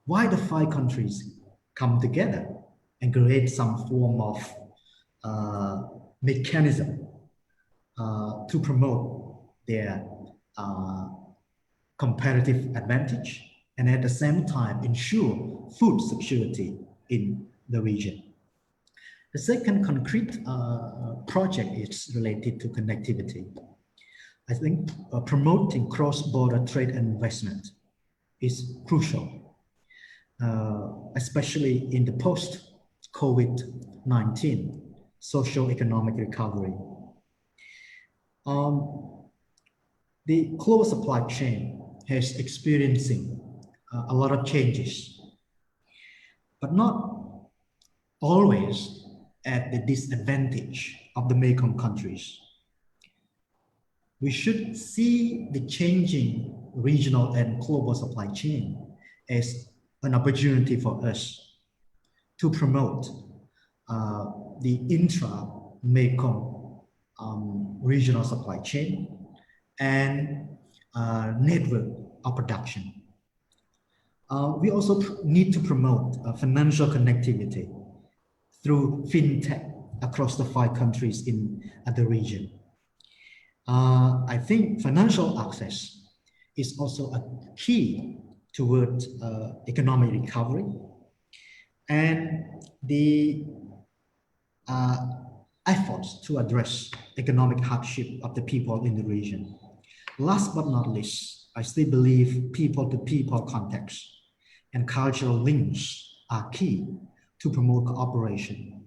Why the 5 countries come together and create some form of mechanism to promote their competitive advantage and at the same time ensure food security in the region? The second concrete project is related to connectivity. I think promoting cross-border trade and investment is crucial, especially in the post-COVID-19 socio-economic recovery. The global supply chain has experiencing a lot of changes, but not always at the disadvantage of the Mekong countries. We should see the changing regional and global supply chain as an opportunity for us to promote the intra-Mekong regional supply chain and network of production. We also need to promote financial connectivity through fintech across the 5 countries in the region. I think financial access is also a key towards economic recovery and the efforts to address economic hardship of the people in the region. Last but not least, I still believe people-to-people context and cultural links are key to promote cooperation.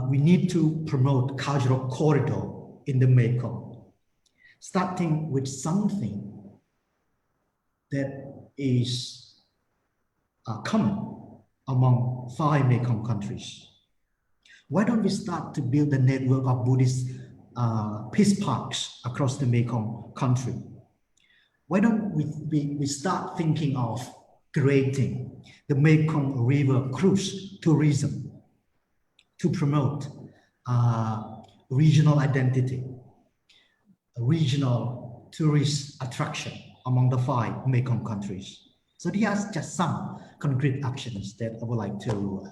We need to promote cultural corridor in the Mekong, starting with something that is common among 5 Mekong countries. Why don't we start to build a network of Buddhist peace parks across the Mekong country? Why don't we start thinking of creating the Mekong River cruise tourism to promote regional identity, regional tourist attraction among the 5 Mekong countries? So these are just some concrete actions that I would like to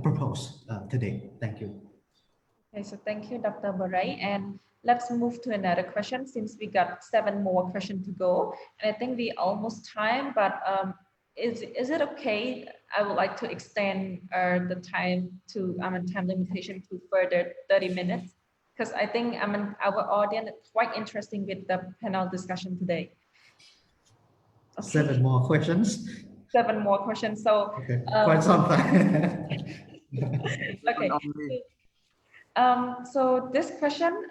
propose today. Thank you. Okay, so thank you, Dr. Barai. And let's move to another question since we got 7 more questions to go. And I think we almost time, but is it okay? I would like to extend the time to time limitation to further 30 minutes because I think our audience is quite interesting with the panel discussion today. Okay. 7 more questions. 7 more questions. So okay, quite some time. Okay. So this question,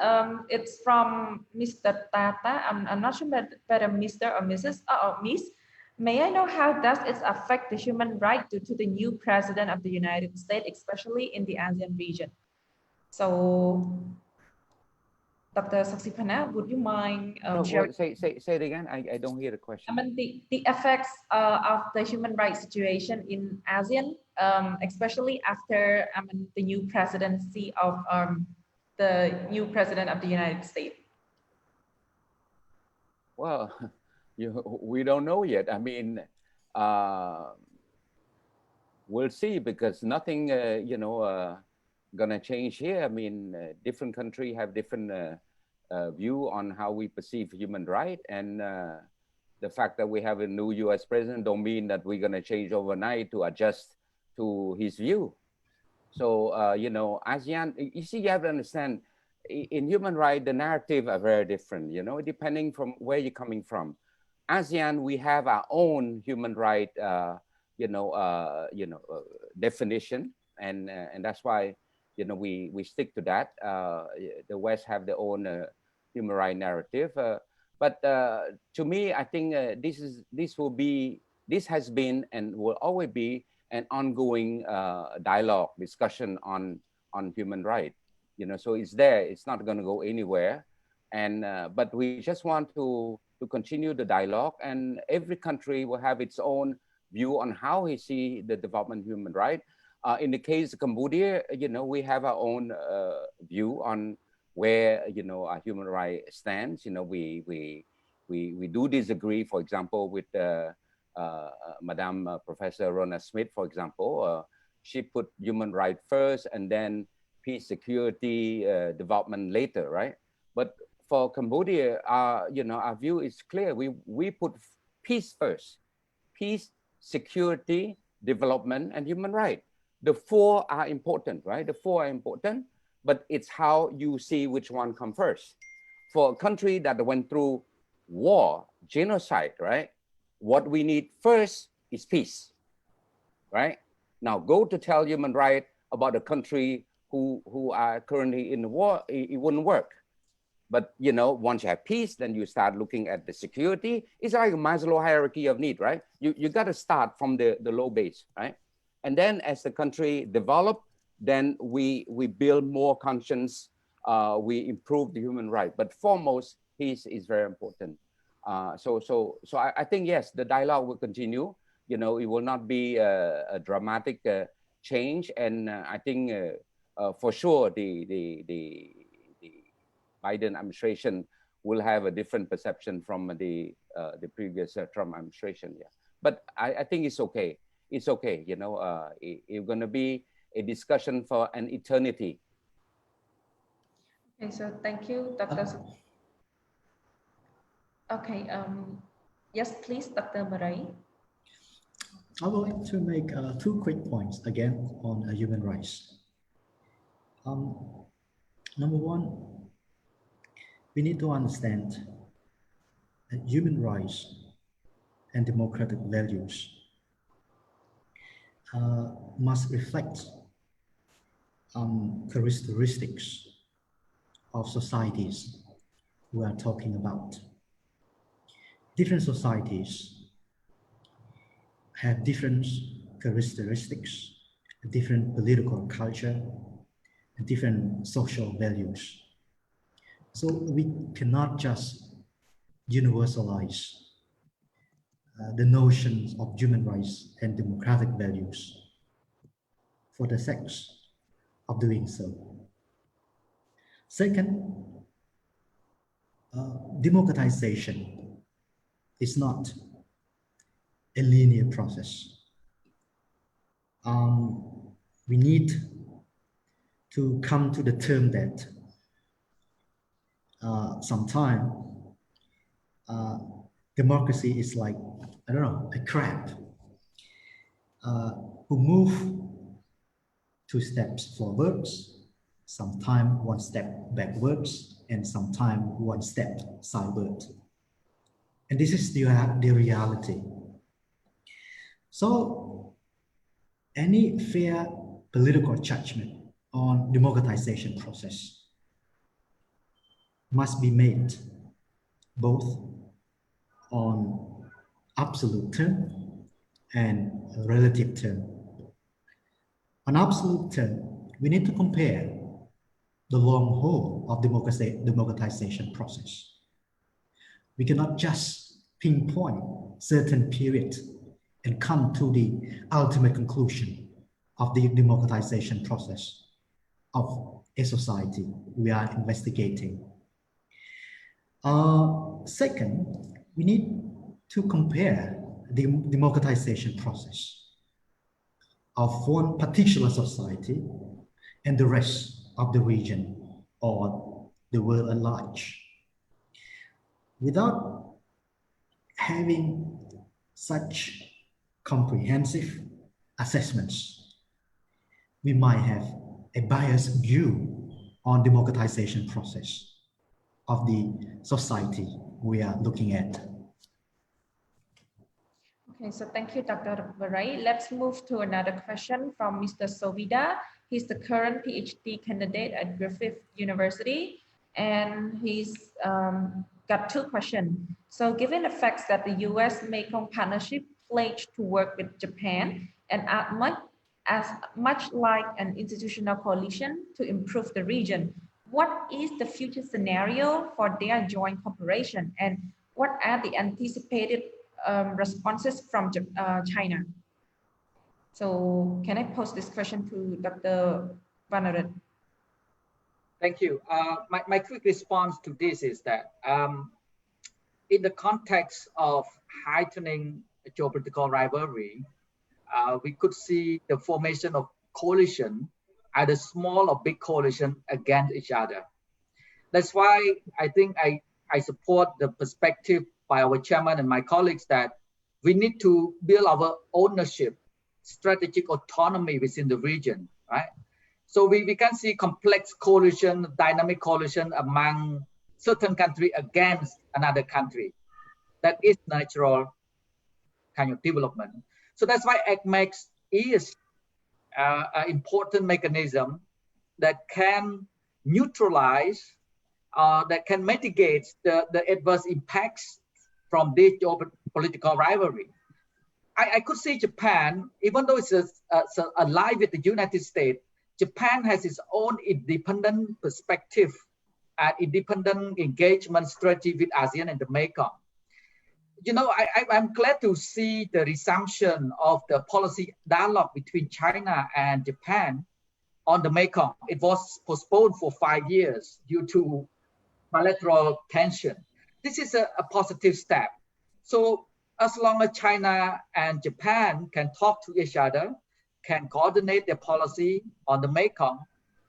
it's from Mr. Tata. I'm not sure whether Mr. or Mrs. Or Miss. May I know how does it affect the human right due to the new president of the United States, especially in the ASEAN region? So, Dr. Saksipana, would you mind sharing? Say it again. I don't hear the question. I mean, the effects of the human rights situation in ASEAN, especially after the new presidency of the new president of the United States. Well, we don't know yet. I mean, we'll see because nothing, gonna change here. I mean, different countries have different view on how we perceive human rights, and the fact that we have a new U.S. president don't mean that we're gonna change overnight to adjust to his view. So, ASEAN, you see, you have to understand, in human rights, the narrative are very different, depending from where you're coming from. ASEAN, we have our own human right, definition, and that's why, we stick to that. The West have their own human right narrative, but to me, I think this has been and will always be an ongoing dialogue, discussion on human rights. So it's there. It's not going to go anywhere, and but we just want to continue the dialogue, and every country will have its own view on how he see the development of human rights. In the case of Cambodia, we have our own view on where our human rights stands. We do disagree, for example, with Madam Professor Rona Smith, for example. She put human rights first, and then peace, security, development later, right? But for Cambodia, our view is clear. We put peace first. Peace, security, development, and human rights. The 4 are important, right? The 4 are important, but it's how you see which one come first. For a country that went through war, genocide, right? What we need first is peace, right? Now go to tell human rights about a country who are currently in the war, it wouldn't work. But once you have peace, then you start looking at the security. It's like a Maslow hierarchy of need, right? You got to start from the low base, right? And then as the country develop, then we build more conscience, we improve the human right. But foremost, peace is very important. So I think, yes, the dialogue will continue. It will not be a dramatic change. And I think for sure the Biden administration will have a different perception from the previous Trump administration. Yeah, but I think it's okay. It's okay. It's going to be a discussion for an eternity. Okay, so thank you, Dr. Okay, yes, please, Dr. Barai. I would like to make 2 quick points again on human rights. Number 1, we need to understand that human rights and democratic values must reflect characteristics of societies we are talking about. different societies have different characteristics, different political culture, and different social values. So we cannot just universalize the notions of human rights and democratic values for the sake of doing so. Second, democratization is not a linear process. We need to come to the term that sometimes democracy is like, I don't know, a crab who move 2 steps forwards, sometimes 1 step backwards, and sometimes 1 step sideward. And this is the reality. So any fair political judgment on democratization process must be made both on absolute term and relative term. On absolute term, we need to compare the long haul of democratization process. We cannot just pinpoint certain periods and come to the ultimate conclusion of the democratization process of a society we are investigating. Second, we need to compare the democratization process of one particular society and the rest of the region or the world at large. Without having such comprehensive assessments, we might have a biased view on democratization process of the society we are looking at. Okay, so thank you, Dr. Varai. Let's move to another question from Mr. Sovida. He's the current PhD candidate at Griffith University, and he's got 2 questions. So given the fact that the US Mekong Partnership pledged to work with Japan and act much like an institutional coalition to improve the region, what is the future scenario for their joint cooperation, and what are the anticipated responses from China? So can I pose this question to Dr. Vanarat? Thank you. My quick response to this is that in the context of heightening geopolitical rivalry, we could see the formation of coalition, either small or big coalition against each other. That's why I think I support the perspective by our chairman and my colleagues that we need to build our ownership, strategic autonomy within the region, right? So we can see complex coalition, dynamic coalition among certain country against another country. That is natural kind of development. So that's why ACMEX is an important mechanism that can neutralize, that can mitigate the adverse impacts from this geopolitical rivalry. I could say Japan, even though it's allied with the United States, Japan has its own independent perspective and independent engagement strategy with ASEAN and the Mekong. You know, I'm glad to see the resumption of the policy dialogue between China and Japan on the Mekong. It was postponed for 5 years due to bilateral tension. This is a positive step. So as long as China and Japan can talk to each other, can coordinate their policy on the Mekong,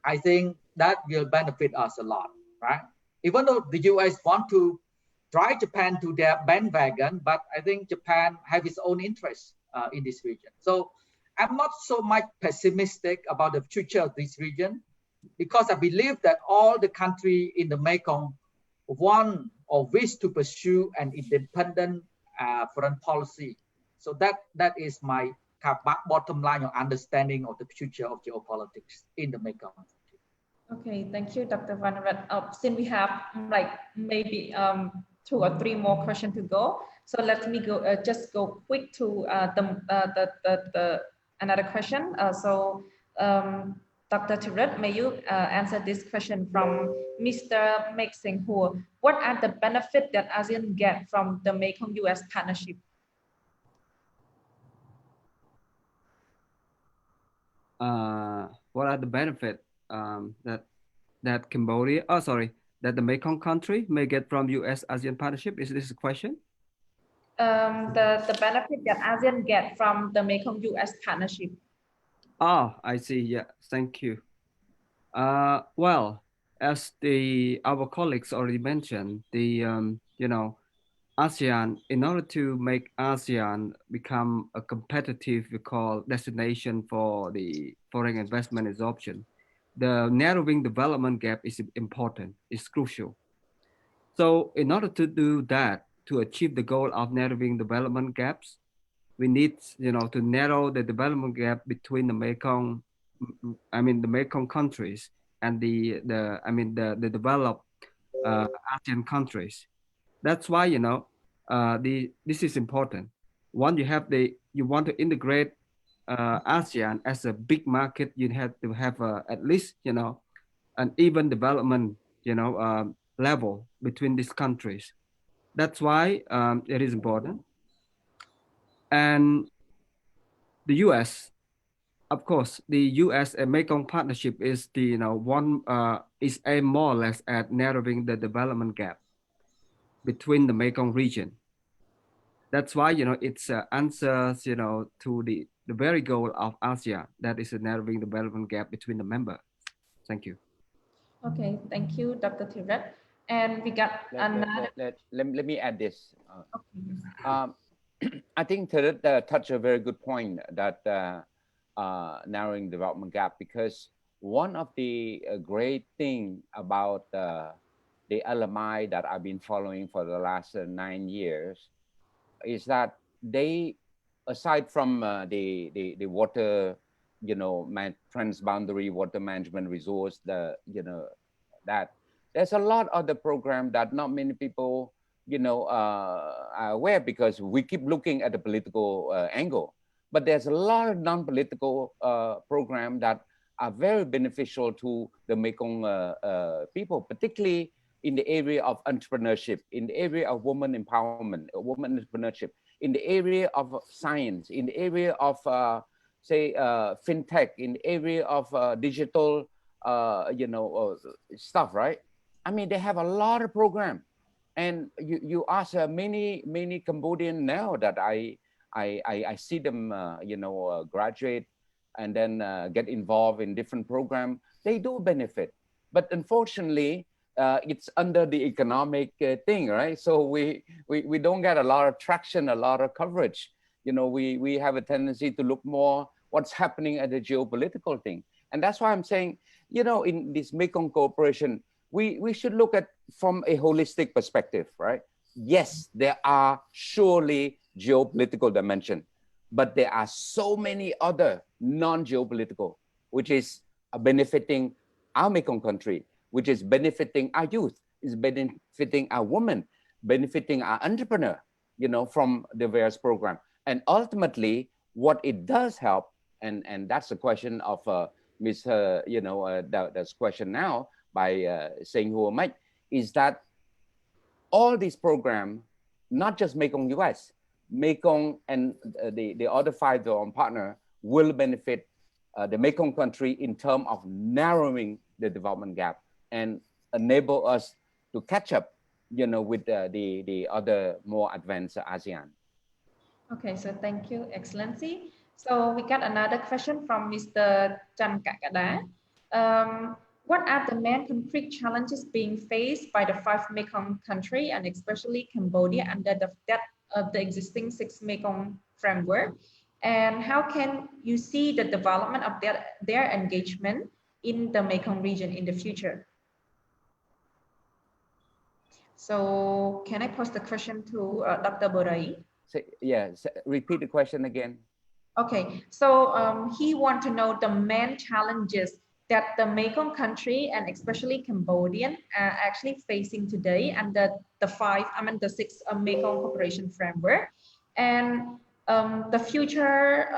I think that will benefit us a lot, right? Even though the US want to drive Japan to their bandwagon, but I think Japan have its own interests in this region. So I'm not so much pessimistic about the future of this region, because I believe that all the countries in the Mekong want or wish to pursue an independent foreign policy. So that is my bottom line of understanding of the future of geopolitics in the Mekong. Okay, thank you, Dr. Vanarat. Since we have like maybe 2 or 3 more questions to go. So let me go just go quick to another question. Dr. Tirat, may you answer this question from Mr. Mekong? What are the benefits that ASEAN get from the Mekong-US partnership? What are the benefits that Cambodia, that the Mekong country may get from US-ASEAN partnership? Is this a question? The benefit that ASEAN get from the Mekong-US partnership. Oh, I see. Yeah, thank you. Well, as our colleagues already mentioned, ASEAN, in order to make ASEAN become a competitive, we call, destination for the foreign investment absorption, the narrowing development gap is important, is crucial. So in order to do that, to achieve the goal of narrowing development gaps, we need, to narrow the development gap between the Mekong countries and the developed ASEAN countries. That's why, this is important. One, you want to integrate ASEAN as a big market, you have to have at least, an even development, level between these countries. That's why it is important. And the U.S., of course, the U.S. and Mekong partnership is is aimed more or less at narrowing the development gap between the Mekong region. That's why, it's answers, to the very goal of ASEAN, that is a narrowing development gap between the members. Thank you. Okay, thank you, Dr. Tirat. And we got another. Let me add this. Okay. I think Tirat touched a very good point, that narrowing development gap, because one of the great thing about the LMI that I've been following for the last 9 years is that they, aside from the water, transboundary water management resource, that there's a lot of the program that not many people are aware, because we keep looking at the political angle. But there's a lot of non-political programs that are very beneficial to the Mekong people, particularly in the area of entrepreneurship, in the area of women empowerment, women entrepreneurship, in the area of science, in the area of, fintech, in the area of digital, stuff, right? I mean, they have a lot of program. And you ask many Cambodian now that I see them, graduate and then get involved in different programs. They do benefit, but unfortunately, it's under the economic thing, right? So we don't get a lot of traction, a lot of coverage. We have a tendency to look more what's happening at the geopolitical thing, and that's why I'm saying, in this Mekong cooperation, we should look at from a holistic perspective, right? Yes, there are surely geopolitical dimension, but there are so many other non-geopolitical, which is benefiting our Mekong country, which is benefiting our youth, is benefiting our women, benefiting our entrepreneur, from the various program. And ultimately, what it does help, and that's the question of that's question now by saying who am I, is that all these programs, not just Mekong US, Mekong and the other 5 partner will benefit the Mekong country in terms of narrowing the development gap and enable us to catch up, with the other more advanced ASEAN. Okay, so thank you, Excellency. So we got another question from Mr. Chan Kakada. What are the main concrete challenges being faced by the 5 Mekong countries, and especially Cambodia, under the existing 6 Mekong framework? And how can you see the development of their engagement in the Mekong region in the future? So can I pose the question to Dr. Borai? Repeat the question again. Okay, so he wants to know the main challenges that the Mekong country and especially Cambodian are actually facing today under the six Mekong cooperation framework, and the future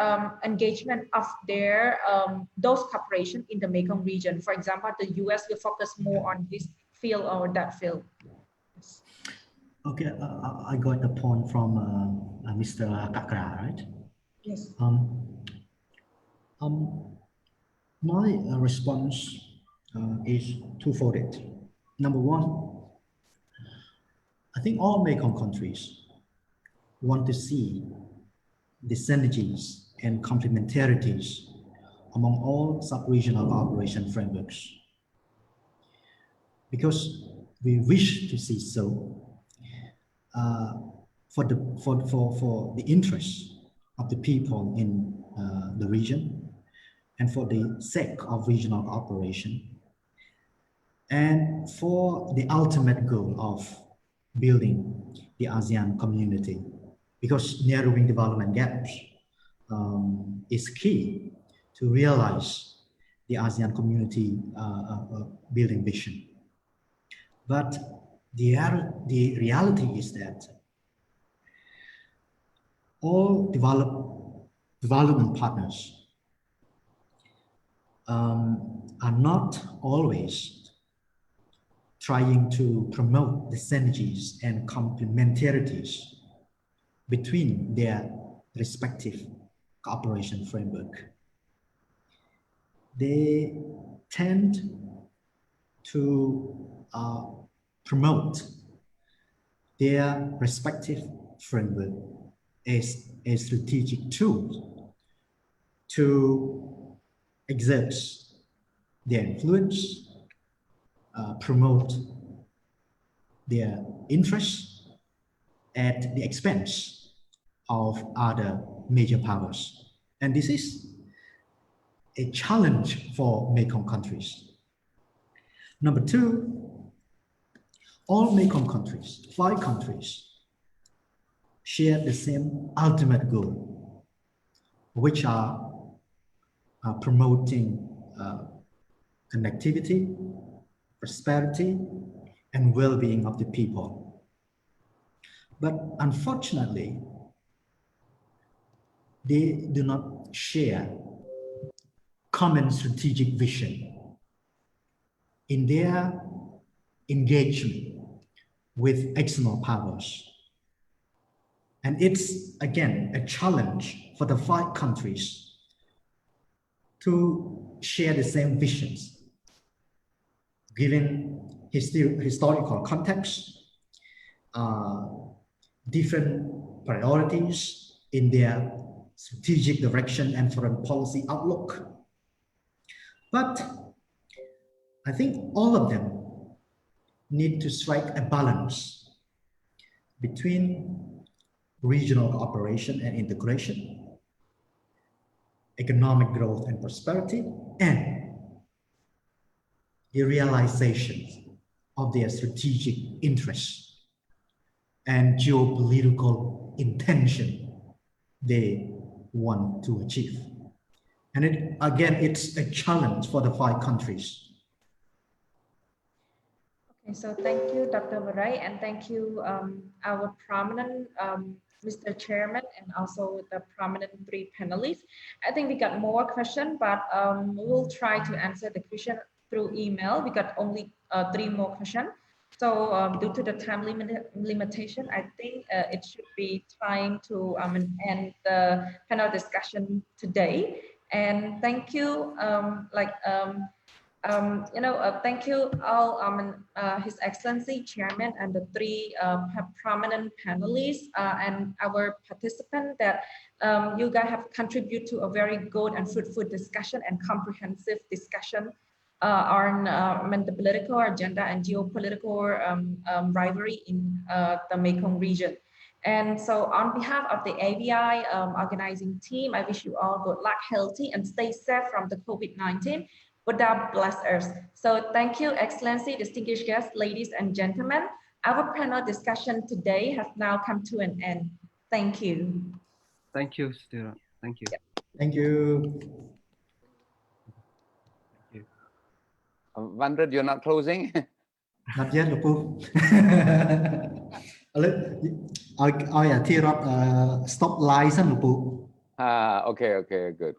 engagement of their those cooperation in the Mekong region. For example, the US will focus more on this field or that field. Okay, I got the point from Mr. Kakra, right? Yes. My response is twofold. Number one, I think all Mekong countries want to see the synergies and complementarities among all sub-regional cooperation frameworks, because we wish to see so for the interests of the people in the region, and for the sake of regional cooperation, and for the ultimate goal of building the ASEAN community, because narrowing development gaps is key to realize the ASEAN community building vision. But the reality is that all development partners are not always trying to promote the synergies and complementarities between their respective cooperation framework. They tend to promote their respective framework as a strategic tool to exert their influence, promote their interests at the expense of other major powers. And this is a challenge for Mekong countries. Number two, all Mekong countries, 5 countries, share the same ultimate goal, which are promoting connectivity, prosperity, and well-being of the people. But unfortunately, they do not share common strategic vision in their engagement with external powers. And it's, again, a challenge for the 5 countries to share the same visions, given historical context, different priorities in their strategic direction and foreign policy outlook. But I think all of them need to strike a balance between regional cooperation and integration, economic growth and prosperity, and the realization of their strategic interests and geopolitical intention they want to achieve. And it's a challenge for the 5 countries. Okay, so thank you, Dr. Varai, and thank you, our prominent Mr. Chairman, and also the prominent 3 panelists. I think we got more questions, but we'll try to answer the question through email. We got only 3 more questions. So due to the time limitation, I think it should be time to end the panel discussion today. And thank you, thank you all, His Excellency Chairman and the 3 prominent panelists and our participants that you guys have contributed to a very good and fruitful discussion and comprehensive discussion on the political agenda and geopolitical rivalry in the Mekong region. And so on behalf of the ABI organizing team, I wish you all good luck, healthy, and stay safe from the COVID-19. Buddha bless us. So thank you, Excellency, distinguished guests, ladies and gentlemen. Our panel discussion today has now come to an end. Thank you. Thank you, Stira. Thank you. Thank you. Thank you. 100, you're not closing? Not yet, Lapu. Oh yeah, tear up stop lies and Lapu. Okay, good.